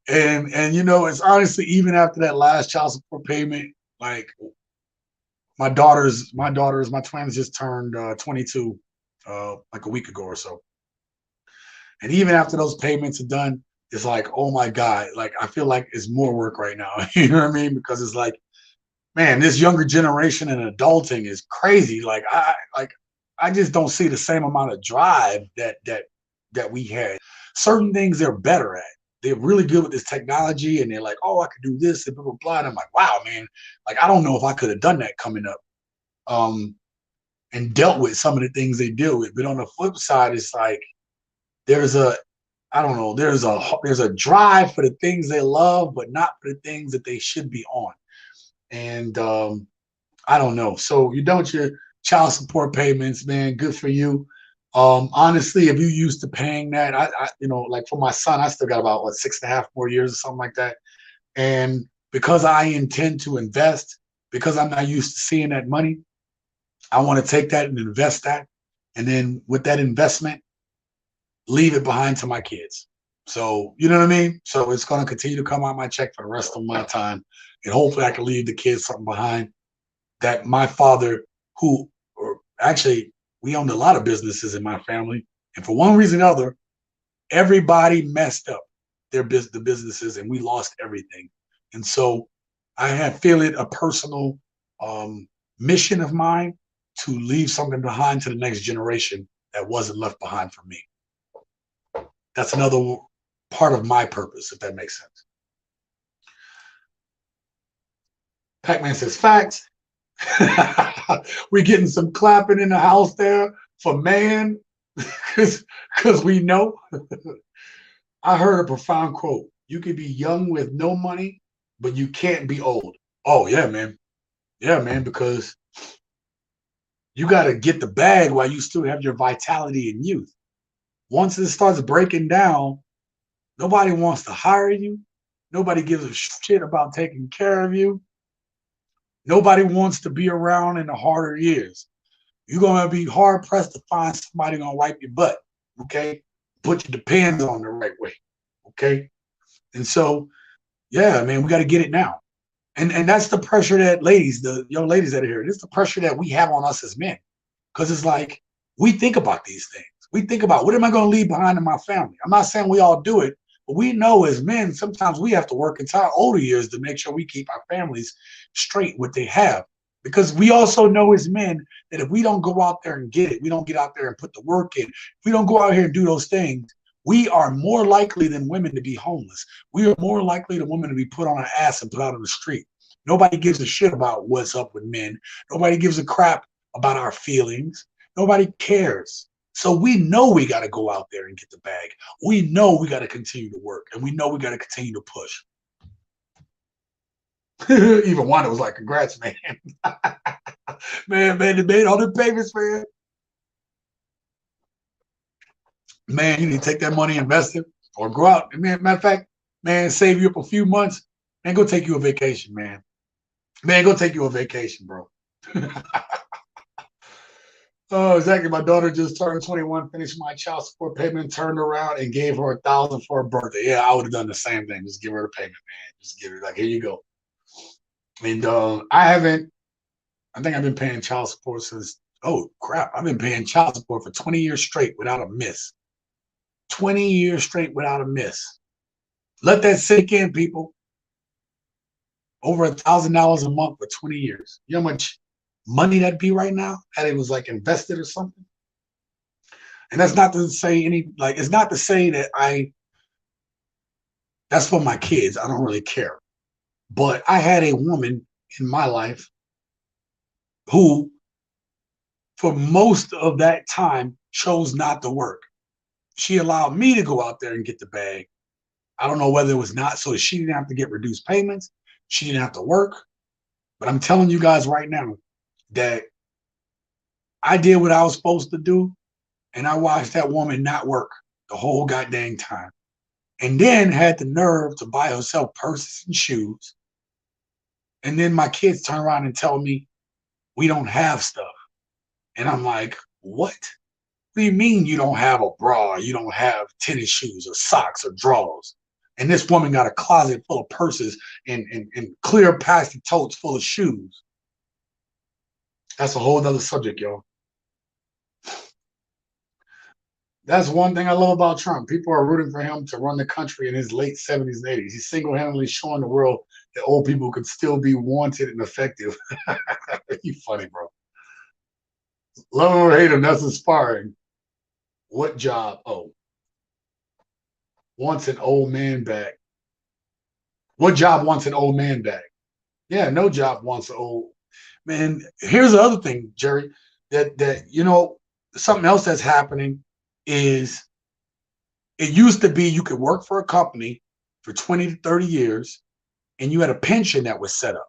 And you know, it's honestly, even after that last child support payment, like my twins just turned 22 like a week ago or so. And even after those payments are done, it's like, oh my God, like I feel like it's more work right now. You know what I mean? Because it's like, man, this younger generation and adulting is crazy. Like I just don't see the same amount of drive that we had. Certain things they're better at. They're really good with this technology, and they're like, oh, I could do this and blah blah blah. And I'm like, wow, man, like I don't know if I could have done that coming up, and dealt with some of the things they deal with. But on the flip side, it's like there's a I don't know, there's a drive for the things they love, but not for the things that they should be on. And I don't know. So you don't your child support payments, man. Good for you. Honestly, if you used to paying that, you know, like for my son, I still got about what 6.5 more years or something like that. And because I intend to invest, because I'm not used to seeing that money, I want to take that and invest that, and then with that investment, leave it behind to my kids. So you know what I mean? So it's going to continue to come out my check for the rest of my time. And hopefully I can leave the kids something behind that my father, or actually we owned a lot of businesses in my family. And for one reason or other, everybody messed up the businesses and we lost everything. And so I feel it a personal mission of mine to leave something behind to the next generation that wasn't left behind for me. That's another part of my purpose, if that makes sense. Pac-Man says facts. We're getting some clapping in the house there for man, because we know. I heard a profound quote. You can be young with no money, but you can't be old. Oh yeah, man. Yeah, man, because you got to get the bag while you still have your vitality and youth. Once it starts breaking down, nobody wants to hire you. Nobody gives a shit about taking care of you. Nobody wants to be around in the harder years. You're going to be hard pressed to find somebody going to wipe your butt. Okay. Put your depends on the right way. Okay. And so, yeah, man, we got to get it now. And that's the pressure that the young ladies that are here, this is the pressure that we have on us as men. Because it's like, we think about these things. We think about, what am I going to leave behind in my family? I'm not saying we all do it, but we know as men, sometimes we have to work into our older years to make sure we keep our families straight what they have. Because we also know as men that if we don't go out there and get it, we don't get out there and put the work in, if we don't go out here and do those things, we are more likely than women to be homeless. We are more likely than women to be put on our ass and put out on the street. Nobody gives a shit about what's up with men. Nobody gives a crap about our feelings. Nobody cares. So we know we got to go out there and get the bag. We know we got to continue to work, and we know we got to continue to push. Even Wanda was like, congrats, man. man, they made all the payments, man. Man, you need to take that money, invest it, or go out. Man, matter of fact, man, save you up a few months, and go take you a vacation, man. Man, go take you a vacation, bro. Oh, exactly. My daughter just turned 21, finished my child support payment, turned around and gave her $1,000 for her birthday. Yeah, I would have done the same thing. Just give her the payment, man. Just give her like, here you go. And I think I've been paying child support since, oh crap, I've been paying child support for 20 years straight without a miss. 20 years straight without a miss. Let that sink in, people. Over $1,000 a month for 20 years. You know how much money that'd be right now had it was like invested or something? And that's not to say it's not to say that that's for my kids. I don't really care. But I had a woman in my life who, for most of that time, chose not to work. She allowed me to go out there and get the bag. I don't know whether it was not so that she didn't have to get reduced payments. She didn't have to work. But I'm telling you guys right now that I did what I was supposed to do, and I watched that woman not work the whole goddamn time. And then had the nerve to buy herself purses and shoes. And then my kids turn around and tell me, we don't have stuff. And I'm like, what? What do you mean you don't have a bra? You don't have tennis shoes or socks or drawers? And this woman got a closet full of purses and clear plastic totes full of shoes. That's a whole other subject, y'all. That's one thing I love about Trump. People are rooting for him to run the country in his late 70s and 80s. He's single-handedly showing the world that old people could still be wanted and effective. You funny, bro. Love him or hate him, that's inspiring. What job? Oh. Wants an old man back. What job wants an old man back? Yeah, no job wants an old man. Here's the other thing, Jerry, that you know, something else that's happening is it used to be you could work for a company for 20 to 30 years and you had a pension that was set up.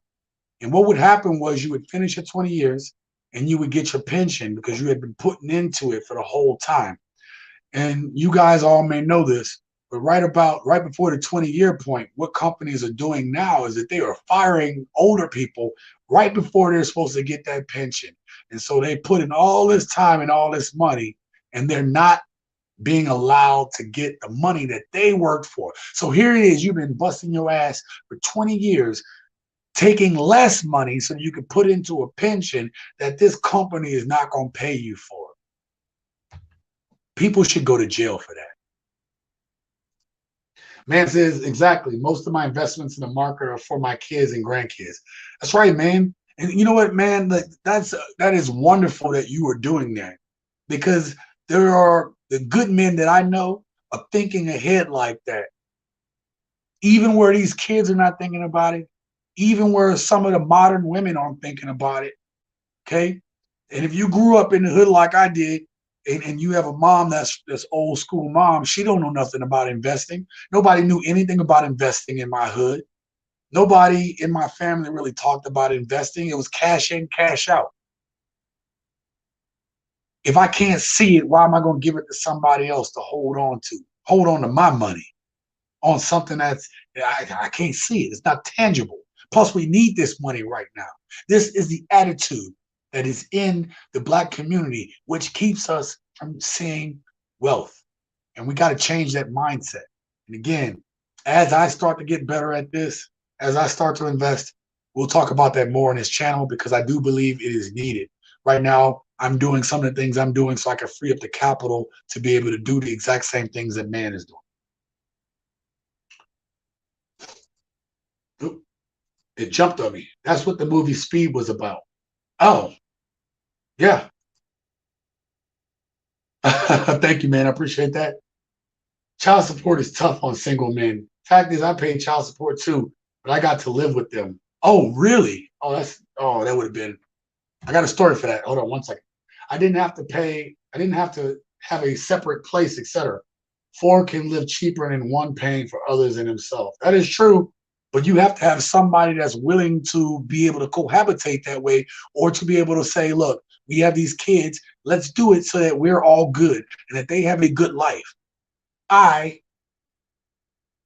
And what would happen was you would finish your 20 years and you would get your pension because you had been putting into it for the whole time. And you guys all may know this, but right before the 20-year point, what companies are doing now is that they are firing older people right before they're supposed to get that pension. And so they put in all this time and all this money, and they're not being allowed to get the money that they worked for. So here it is, you've been busting your ass for 20 years, taking less money so you can put into a pension that this company is not going to pay you for. People should go to jail for that. Man says, exactly. Most of my investments in the market are for my kids and grandkids. That's right, man. And you know what, man? That is wonderful that you are doing that, because there are the good men that I know are thinking ahead like that. Even where these kids are not thinking about it, even where some of the modern women aren't thinking about it. Okay. And if you grew up in the hood like I did, and you have a mom that's old school mom, she don't know nothing about investing. Nobody knew anything about investing in my hood. Nobody in my family really talked about investing. It was cash in, cash out. If I can't see it, why am I going to give it to somebody else to hold on to? Hold on to my money on something that's, I can't see it. It's not tangible. Plus, we need this money right now. This is the attitude that is in the Black community, which keeps us from seeing wealth. And we got to change that mindset. And again, as I start to get better at this, as I start to invest, we'll talk about that more on this channel, because I do believe it is needed. Right now, I'm doing some of the things I'm doing so I can free up the capital to be able to do the exact same things that man is doing. Oop, it jumped on me. That's what the movie Speed was about. Oh, yeah. Thank you, man. I appreciate that. Child support is tough on single men. Fact is, I paid child support too, but I got to live with them. Oh, really? Oh, that would have been. I got a story for that. Hold on one second. I didn't have to pay. I didn't have to have a separate place, etc. Four can live cheaper than one paying for others and himself. That is true, but you have to have somebody that's willing to be able to cohabitate that way, or to be able to say, look, we have these kids. Let's do it so that we're all good and that they have a good life.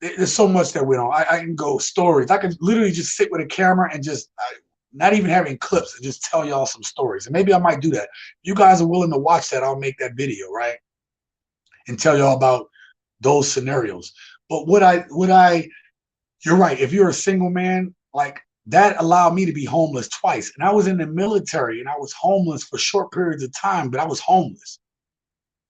There's so much that went on. I can go stories. I can literally just sit with a camera and just not even having clips and just tell y'all some stories. And maybe I might do that. If you guys are willing to watch that, I'll make that video, right? And tell y'all about those scenarios. But you're right. If you're a single man, like that allowed me to be homeless twice. And I was in the military and I was homeless for short periods of time, but I was homeless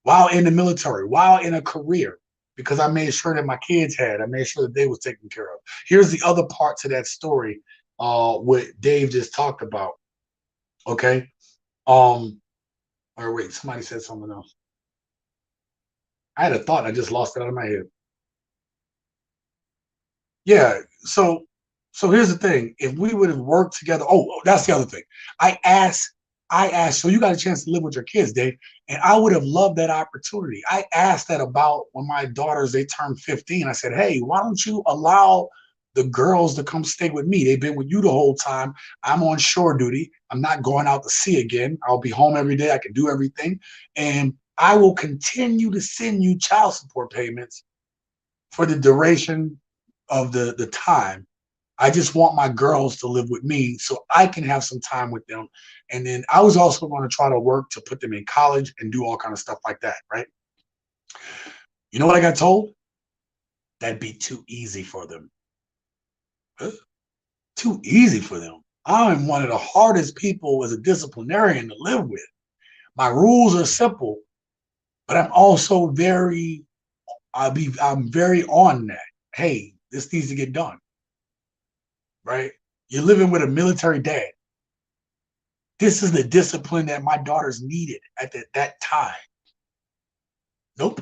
while in the military, while in a career, because I made sure that my kids I made sure that they was taken care of. Here's the other part to that story, what Dave just talked about. Okay. Or wait, somebody said something else. I had a thought, I just lost it out of my head. Yeah, so here's the thing. If we would have worked together, that's the other thing. I asked I asked, so you got a chance to live with your kids, Dave. And I would have loved that opportunity. I asked that about when my daughters, they turned 15. I said, hey, why don't you allow the girls to come stay with me? They've been with you the whole time. I'm on shore duty. I'm not going out to sea again. I'll be home every day. I can do everything. And I will continue to send you child support payments for the duration of the time. I just want my girls to live with me so I can have some time with them. And then I was also going to try to work to put them in college and do all kind of stuff like that, right? You know what I got told? That'd be too easy for them. Huh? Too easy for them. I'm one of the hardest people as a disciplinarian to live with. My rules are simple, but I'm also I'm very on that. Hey, this needs to get done. Right? You're living with a military dad. This is the discipline that my daughters needed at that time. Nope.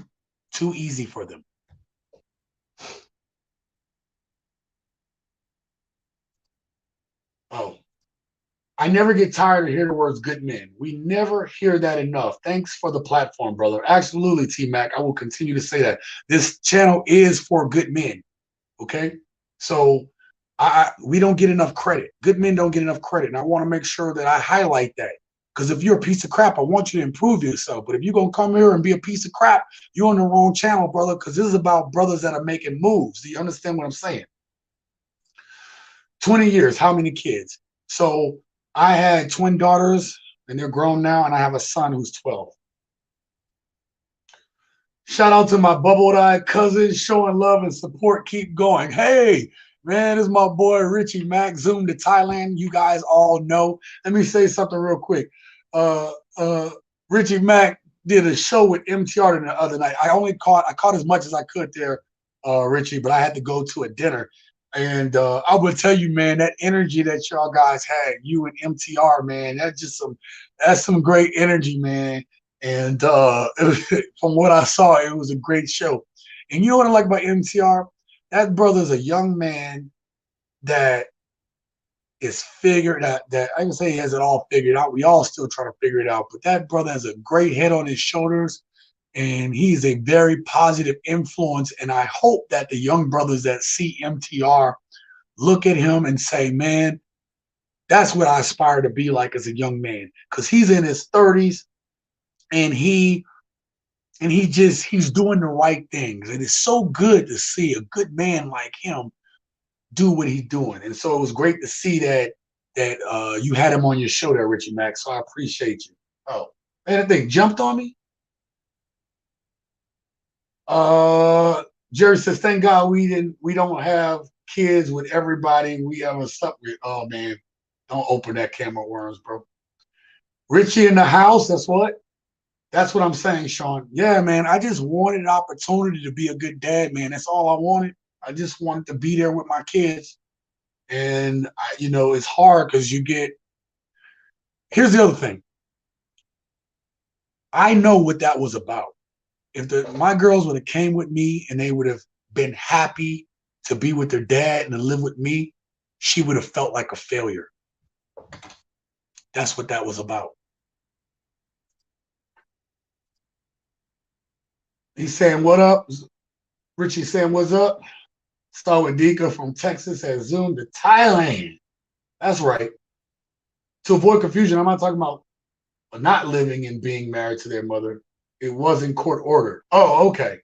Too easy for them. Oh, I never get tired of hearing the words good men. We never hear that enough. Thanks for the platform, brother. Absolutely, T-Mac. I will continue to say that. This channel is for good men. Okay? So we don't get enough credit. Good men don't get enough credit. And I want to make sure that I highlight that. Because if you're a piece of crap, I want you to improve yourself. But if you're going to come here and be a piece of crap, you're on the wrong channel, brother, because this is about brothers that are making moves. Do you understand what I'm saying? 20 years, how many kids? So I had twin daughters, and they're grown now, and I have a son who's 12. Shout out to my bubbled-eyed cousins showing love and support. Keep going. Hey, man, this is my boy Richie Mack, Zoom to Thailand. You guys all know. Let me say something real quick. Richie Mack did a show with MTR the other night. I caught as much as I could there, Richie, but I had to go to a dinner. And I would tell you, man, that energy that y'all guys had, you and MTR, man, that's some great energy, man. And from what I saw, it was a great show. And you know what I like about MTR? That brother's a young man that is figured out, that I can say he has it all figured out. We all still trying to figure it out. But that brother has a great head on his shoulders, and he's a very positive influence. And I hope that the young brothers that see MTR look at him and say, man, that's what I aspire to be like as a young man. Because he's in his 30s. And he's doing the right things. And it's so good to see a good man like him do what he's doing. And so it was great to see that you had him on your show there, Richie Mack. So I appreciate you. Oh, man, that thing jumped on me. Jerry says, thank God we don't have kids with everybody. We have a separate. Oh man, don't open that can of worms, bro. Richie in the house, that's what I'm saying, Sean. Yeah, man, I just wanted an opportunity to be a good dad, man. That's all I wanted. I just wanted to be there with my kids. And, it's hard because here's the other thing. I know what that was about. If my girls would have came with me and they would have been happy to be with their dad and to live with me, she would have felt like a failure. That's what that was about. He's saying, what up? Richie saying, what's up? Start with Dika from Texas has zoomed to Thailand. That's right. To avoid confusion, I'm not talking about not living and being married to their mother. It wasn't court ordered. Oh, okay.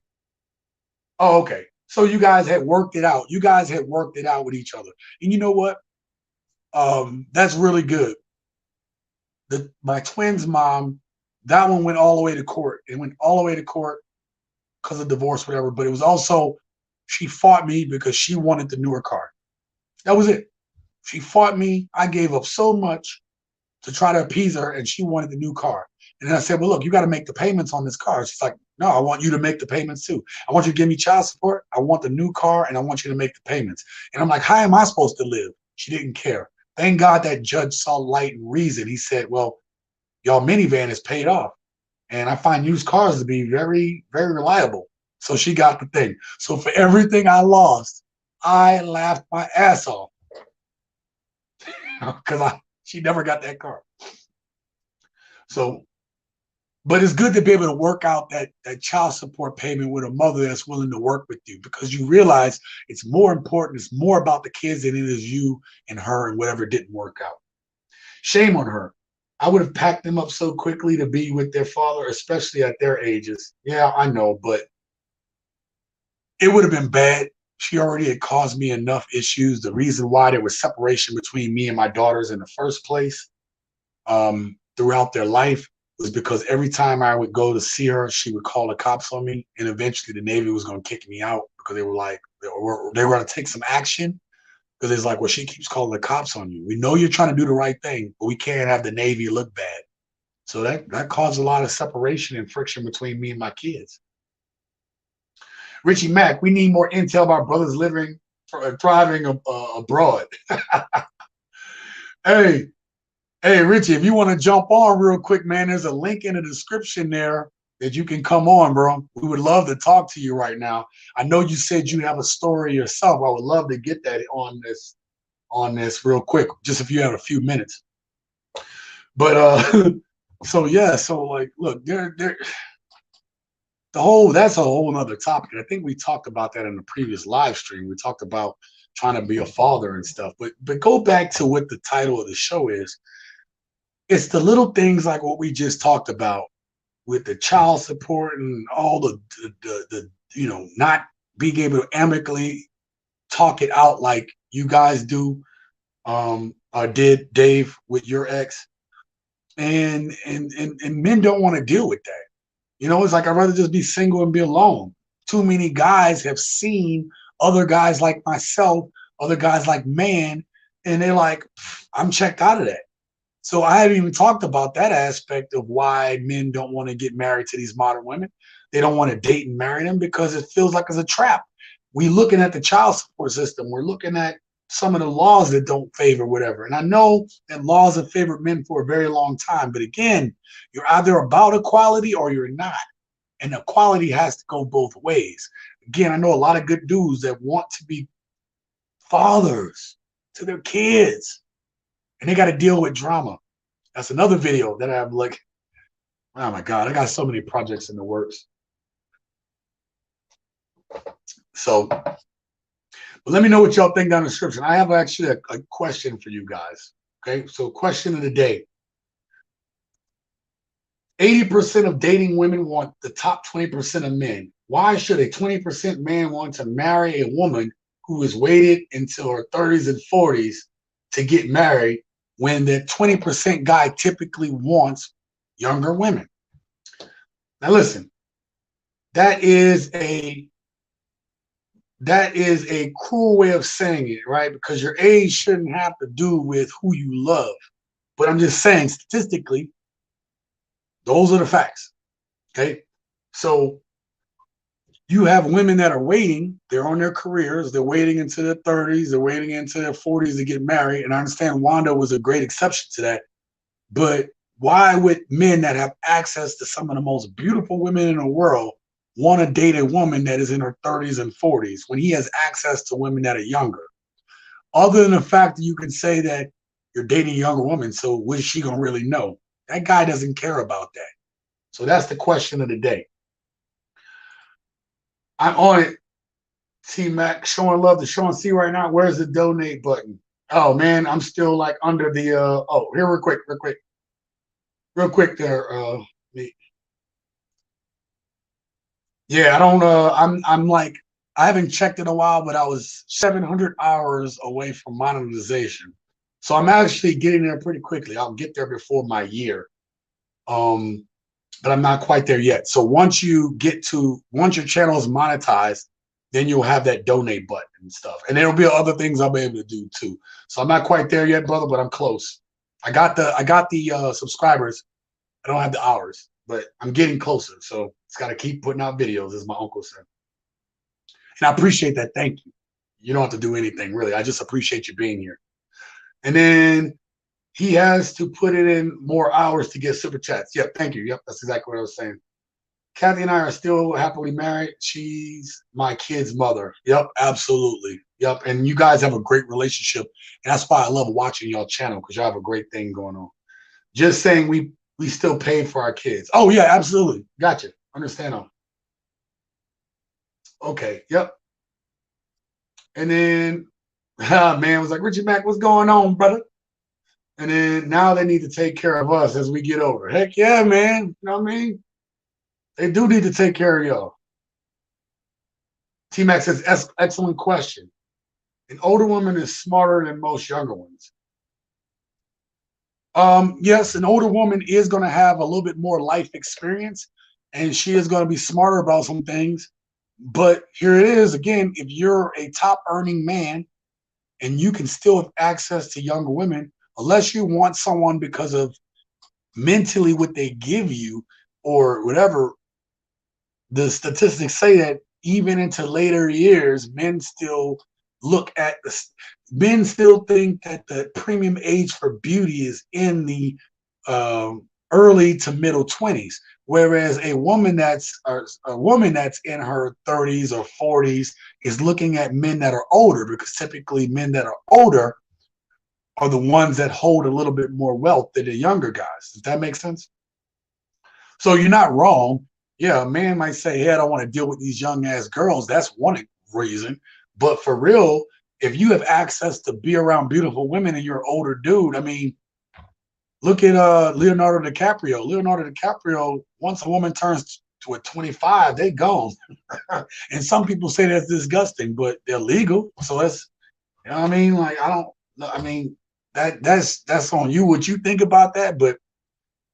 So you guys had worked it out. You guys had worked it out with each other. And you know what? That's really good. My twins' mom, that one went all the way to court. It went all the way to court because of divorce, whatever. But it was also, she fought me because she wanted the newer car. That was it. She fought me. I gave up so much to try to appease her, and she wanted the new car. And then I said, well, look, you got to make the payments on this car. She's like, no, I want you to make the payments too. I want you to give me child support. I want the new car, and I want you to make the payments. And I'm like, how am I supposed to live? She didn't care. Thank God that judge saw light and reason. He said, well, y'all minivan is paid off. And I find used cars to be very, very reliable. So she got the thing. So for everything I lost, I laughed my ass off because she never got that car. So, but it's good to be able to work out that child support payment with a mother that's willing to work with you, because you realize it's more important. It's more about the kids than it is you and her and whatever didn't work out. Shame on her. I would have packed them up so quickly to be with their father, especially at their ages. Yeah, I know, but it would have been bad. She already had caused me enough issues. The reason why there was separation between me and my daughters in the first place, throughout their life, was because every time I would go to see her, she would call the cops on me, and eventually the Navy was going to kick me out because they were like, they were going to take some action, because it's like, well, she keeps calling the cops on you. We know you're trying to do the right thing, but we can't have the Navy look bad. So that caused a lot of separation and friction between me and my kids. Richie Mack, we need more intel about brothers living, thriving abroad. Hey, Richie, if you want to jump on real quick, man, there's a link in the description there that you can come on, bro. We would love to talk to you right now. I know you said you have a story yourself. I would love to get that on this real quick, just if you have a few minutes. But so yeah, so like, look, that's a whole nother topic. I think we talked about that in the previous live stream. We talked about trying to be a father and stuff. But go back to what the title of the show is. It's the little things like what we just talked about with the child support and all the not being able to amicably talk it out like you guys do, did, Dave, with your ex. And men don't want to deal with that. It's like, I'd rather just be single and be alone. Too many guys have seen other guys like myself, other guys like man, and they're like, I'm checked out of that. So I haven't even talked about that aspect of why men don't want to get married to these modern women. They don't want to date and marry them because it feels like it's a trap. We're looking at the child support system. We're looking at some of the laws that don't favor whatever. And I know that laws have favored men for a very long time. But again, you're either about equality or you're not. And equality has to go both ways. Again, I know a lot of good dudes that want to be fathers to their kids, and they got to deal with drama. That's another video that I'm like, oh my God, I got so many projects in the works. So, but let me know what y'all think down in the description. I have actually a question for you guys. Okay, so question of the day. 80% of dating women want the top 20% of men. Why should a 20% man want to marry a woman who has waited until her 30s and 40s to get married, when the 20% guy typically wants younger women? Now listen, that is a cruel way of saying it, right? Because your age shouldn't have to do with who you love. But I'm just saying, statistically, those are the facts. Okay. So you have women that are waiting, they're on their careers, they're waiting into their 30s, they're waiting into their 40s to get married. And I understand Wanda was a great exception to that. But why would men that have access to some of the most beautiful women in the world want to date a woman that is in her 30s and 40s when he has access to women that are younger? Other than the fact that you can say that you're dating a younger woman, so what is she going to really know? That guy doesn't care about that. So that's the question of the day. I'm on it. T-Mac, showing love to Sean C right now. Where's the donate button? Oh, man, I'm still like under the, here, real quick there. Yeah, I don't, I'm like, I haven't checked in a while, but I was 700 hours away from monetization. So I'm actually getting there pretty quickly. I'll get there before my year. But I'm not quite there yet. So once your channel is monetized, then you'll have that donate button and stuff. And there'll be other things I'll be able to do too. So I'm not quite there yet, brother, but I'm close. I got the subscribers. I don't have the hours, but I'm getting closer. So it's got to keep putting out videos, as my uncle said. And I appreciate that. Thank you. You don't have to do anything, really. I just appreciate you being here. And then he has to put it in more hours to get super chats. Yep, thank you. Yep, that's exactly what I was saying. Kathy and I are still happily married. She's my kid's mother. Yep, absolutely. Yep, and you guys have a great relationship. And that's why I love watching y'all channel, because y'all have a great thing going on. Just saying, we we still pay for our kids. Oh yeah, absolutely. Gotcha. Understand them. Okay. Yep. And then man was like, Richie Mack, what's going on, brother? And then now they need to take care of us as we get older. Heck yeah, man. You know what I mean? They do need to take care of y'all. T-Mac says, excellent question. An older woman is smarter than most younger ones. Yes, an older woman is going to have a little bit more life experience, and she is going to be smarter about some things. But here it is again, if you're a top earning man and you can still have access to younger women, unless you want someone because of mentally what they give you or whatever, the statistics say that even into later years, men still think that the premium age for beauty is in the early to middle 20s, whereas a woman that's in her 30s or 40s is looking at men that are older, because typically men that are older are the ones that hold a little bit more wealth than the younger guys. Does that make sense? So you're not wrong. Yeah, a man might say, hey, I don't want to deal with these young ass girls. That's one reason. But for real, if you have access to be around beautiful women and you're an older dude, I mean, look at Leonardo DiCaprio. Leonardo DiCaprio, once a woman turns to a 25, they gone. And some people say that's disgusting, but they're legal. So that's, you know what I mean? Like, that's on you, what you think about that. But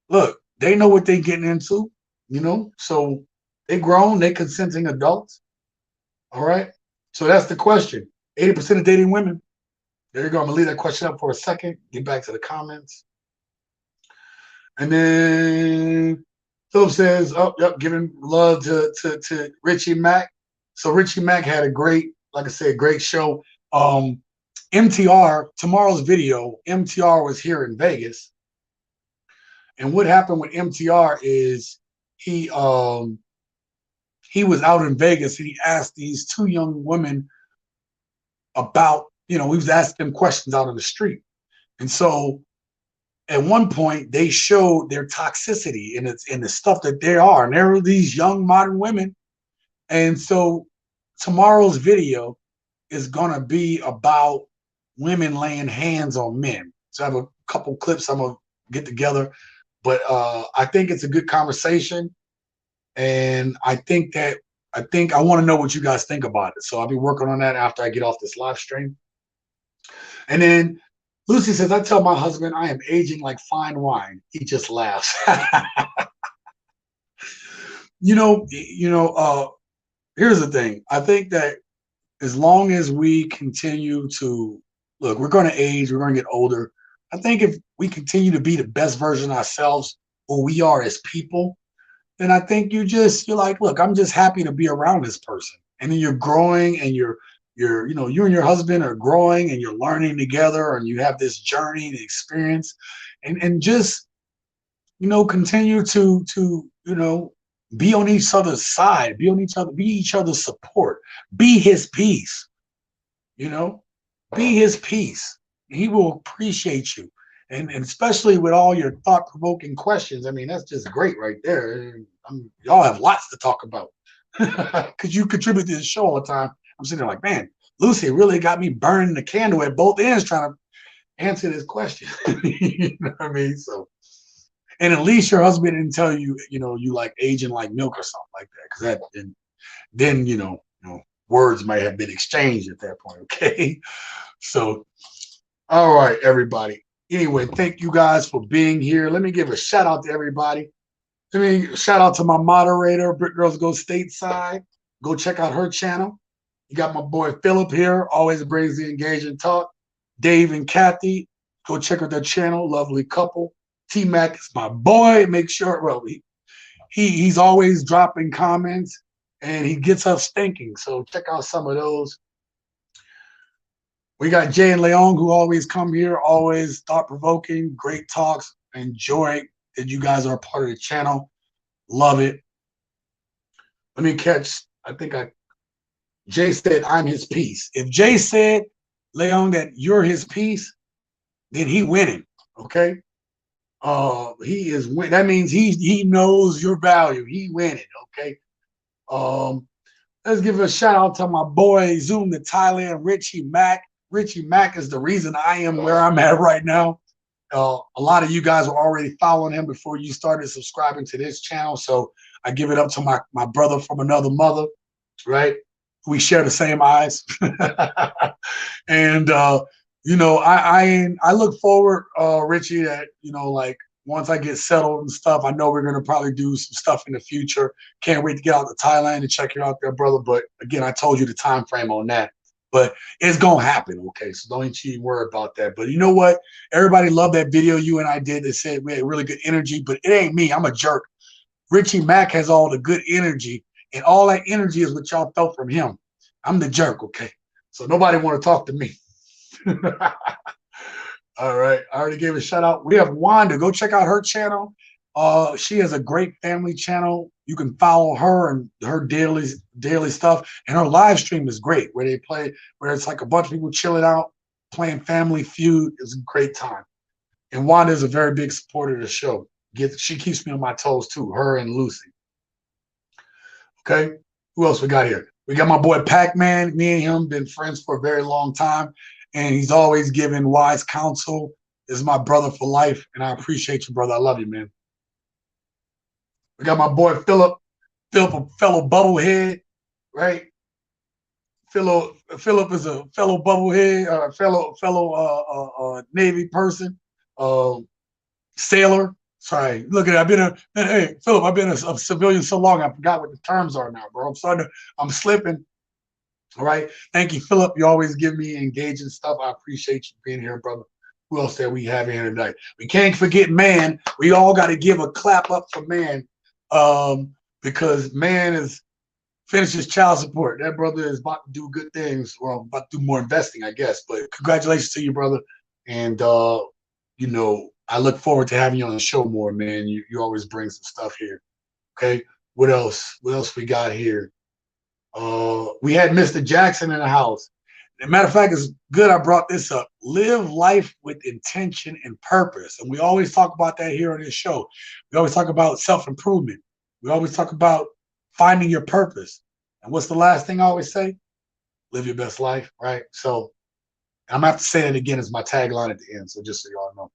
look, they know what they're getting into, you know? So they grown, they consenting adults. All right. So that's the question. 80% of dating women. There you go. I'm gonna leave that question up for a second. Get back to the comments. And then Philip says, oh, yep, giving love to Richie Mack. So Richie Mack had a great, like I said, great show. MTR, tomorrow's video, MTR was here in Vegas. And what happened with MTR is he was out in Vegas and he asked these two young women about, he was asking them questions out on the street. And so at one point they showed their toxicity and it's in the stuff that they are. And there were these young modern women. And so tomorrow's video is going to be about women laying hands on men. So I have a couple clips I'm going to get together. But I think it's a good conversation. And I want to know what you guys think about it. So I'll be working on that after I get off this live stream. And then Lucy says, I tell my husband I am aging like fine wine. He just laughs. Here's the thing. I think that as long as we continue to look, we're going to age, we're going to get older. I think if we continue to be the best version of ourselves, who we are as people, then I think you're like, look, I'm just happy to be around this person. And then you're growing and you and your husband are growing and you're learning together and you have this journey and experience and just, continue to be on each other's side, be each other's support, be his peace, be his peace. He will appreciate you. And especially with all your thought-provoking questions. I mean, that's just great right there. Y'all have lots to talk about because you contribute to the show all the time. I'm sitting there like, man, Lucy really got me burning the candle at both ends trying to answer this question. You know what I mean? So, and at least your husband didn't tell you, you like aging like milk or something like that, because then words might have been exchanged at that point. Okay, so all right, everybody. Anyway, thank you guys for being here. Let me give a shout out to everybody. Let me shout out to my moderator, Brick Girls Go Stateside. Go check out her channel. You got my boy Philip here, always brings the engaging talk. Dave and Kathy, go check out their channel, lovely couple. T-Mac is my boy. Make sure, he's always dropping comments and he gets us thinking. So check out some of those. We got Jay and Leon who always come here, always thought-provoking, great talks. Enjoy that you guys are a part of the channel. Love it. Let me catch, Jay said, I'm his piece. If Jay said, Leon, that you're his piece, then he winning, okay? He is win. That means he knows your value. He winning. Okay. Let's give a shout out to my boy Zoom to Thailand, Richie Mack. Richie Mack is the reason I am where I'm at right now. A lot of you guys were already following him before you started subscribing to this channel. So I give it up to my brother from another mother, right? We share the same eyes. And you know, I look forward, Richie, that, you know, like once I get settled and stuff, I know we're gonna probably do some stuff in the future. Can't wait to get out to Thailand and check you out there, brother. But again, I told you the time frame on that. But it's gonna happen, okay? So don't you worry about that. But you know what? Everybody loved that video you and I did. They said we had really good energy, but it ain't me. I'm a jerk. Richie Mack has all the good energy, and all that energy is what y'all felt from him. I'm the jerk, okay? So nobody want to talk to me. All right, I already gave a shout out. We have Wanda. Go check out her channel. She has a great family channel. You can follow her and her daily stuff. And her live stream is great, where they play, where it's like a bunch of people chilling out, playing Family Feud. It's a great time. And Wanda is a very big supporter of the show. She keeps me on my toes too. Her and Lucy. Okay, who else we got here? We got my boy Pac-Man. Me and him been friends for a very long time, and he's always giving wise counsel. This is my brother for life, and I appreciate you, brother. I love you, man. We got my boy Philip. Philip, a fellow bubblehead, right? Philip is a fellow bubblehead, fellow Navy person, sailor. Sorry, look at it. Hey, Philip, I've been a civilian so long, I forgot what the terms are now, bro. I'm slipping. All right. Thank you, Philip. You always give me engaging stuff. I appreciate you being here, brother. Who else that we have here tonight? We can't forget Man. We all got to give a clap up for Man, because Man is finished his child support. That brother is about to do good things. Well, about to do more investing, I guess. But congratulations to you, brother. And you know, I look forward to having you on the show more, man. You always bring some stuff here. Okay. What else? What else we got here? We had Mr. Jackson in the house. As a matter of fact, it's good I brought this up. Live life with intention and purpose. And we always talk about that here on this show. We always talk about self-improvement. We always talk about finding your purpose. And what's the last thing I always say? Live your best life, right? So I'm gonna have to say it again as my tagline at the end, so just so y'all know.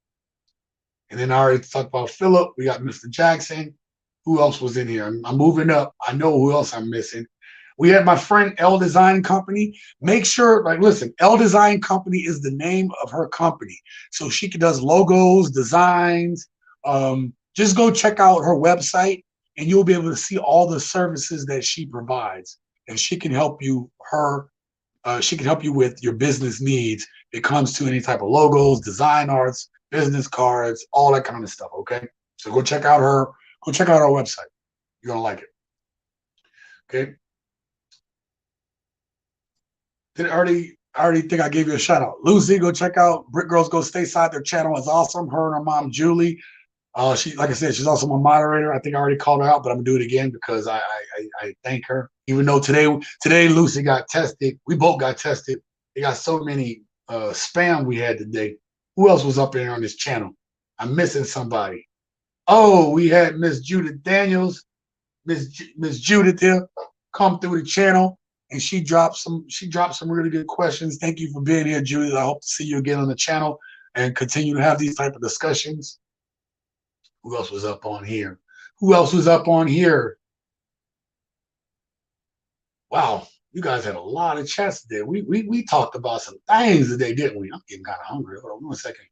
And then I already talked about Philip. We got Mr. Jackson. Who else was in here? I'm moving up. I know who else I'm missing. We had my friend L Design Company. Make sure, like, listen, L Design Company is the name of her company. So she does logos, designs. Just go check out her website, and you'll be able to see all the services that she provides. And she can help you. She can help you with your business needs. It comes to any type of logos, design arts, business cards, all that kind of stuff. Okay, so go check out her website. You're gonna like it. Okay. I already think I gave you a shout out. Lucy, go check out Brick Girls Go Stateside. Their channel is awesome. Her and her mom Julie. She, like I said, she's also my moderator. I think I already called her out, but I'm gonna do it again because I thank her. Even though today Lucy got tested, we both got tested. They got so many spam we had today. Who else was up there on this channel? I'm missing somebody. Oh, we had Miss Judith Daniels, Miss Judith here come through the channel, and she dropped some really good questions. Thank you for being here, Judith. I hope to see you again on the channel and continue to have these type of discussions. Who else was up on here? Who else was up on here? Wow, you guys had a lot of chats today. We talked about some things today, didn't we? I'm getting kind of hungry. Hold on 1 second.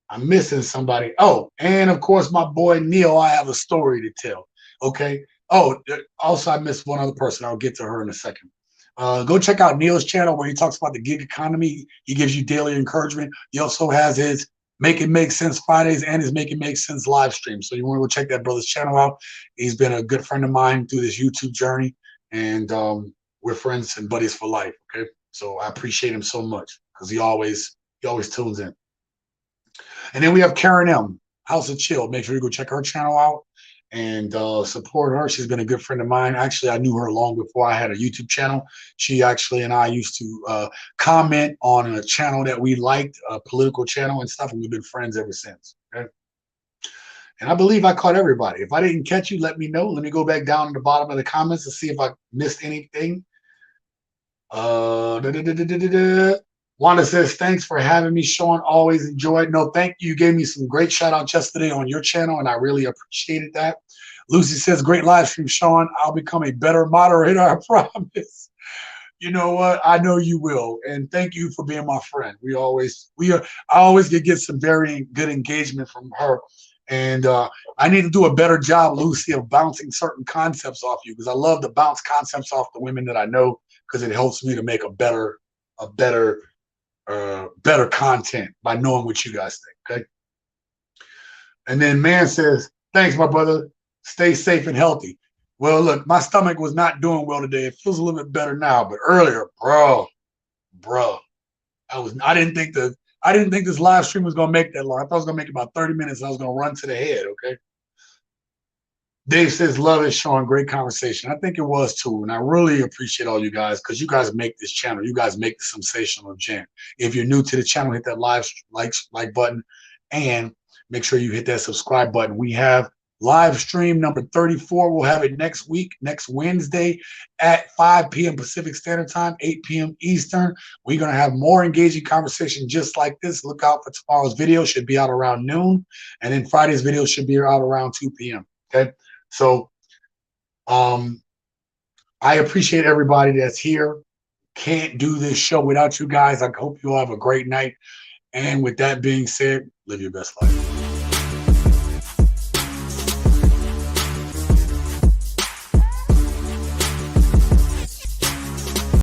I'm missing somebody. Oh, and of course, my boy Neil, I have a story to tell. Okay. Oh, also, I missed one other person. I'll get to her in a second. Go check out Neil's channel where he talks about the gig economy. He gives you daily encouragement. He also has his Make It Make Sense Fridays and his Make It Make Sense live stream. So you want to go check that brother's channel out. He's been a good friend of mine through this YouTube journey, and we're friends and buddies for life. Okay. So I appreciate him so much because he always tunes in. And then we have Karen M, House of Chill. Make sure you go check her channel out and support her. She's been a good friend of mine. Actually, I knew her long before I had a YouTube channel. She actually and I used to comment on a channel that we liked, a political channel and stuff, and we've been friends ever since. Okay. And I believe I caught everybody. If I didn't catch you, let me know. Let me go back down to the bottom of the comments to see if I missed anything. Wanda says, thanks for having me, Sean. Always enjoyed. No, thank you. You gave me some great shout outs yesterday on your channel, and I really appreciated that. Lucy says, great live stream, Sean. I'll become a better moderator, I promise. You know what? I know you will. And thank you for being my friend. I always get some very good engagement from her. And I need to do a better job, Lucy, of bouncing certain concepts off you, because I love to bounce concepts off the women that I know, because it helps me to make a better content by knowing what you guys think. Okay. And then Man says, thanks, my brother. Stay safe and healthy. Well, look, my stomach was not doing well today. It feels a little bit better now, but earlier, bro, I didn't think this live stream was gonna make that long. I thought it was gonna make about 30 minutes. And I was gonna run to the head. Okay. Dave says, love it, Sean. Great conversation. I think it was too. And I really appreciate all you guys, because you guys make this channel. You guys make the Simsational Gent. If you're new to the channel, hit that like button and make sure you hit that subscribe button. We have live stream number 34. We'll have it next week, next Wednesday at 5 p.m. Pacific Standard Time, 8 p.m. Eastern. We're going to have more engaging conversation just like this. Look out for tomorrow's video. Should be out around noon. And then Friday's video should be out around 2 p.m. Okay. So I appreciate everybody that's here. Can't do this show without you guys. I hope you all have a great night. And with that being said, live your best life.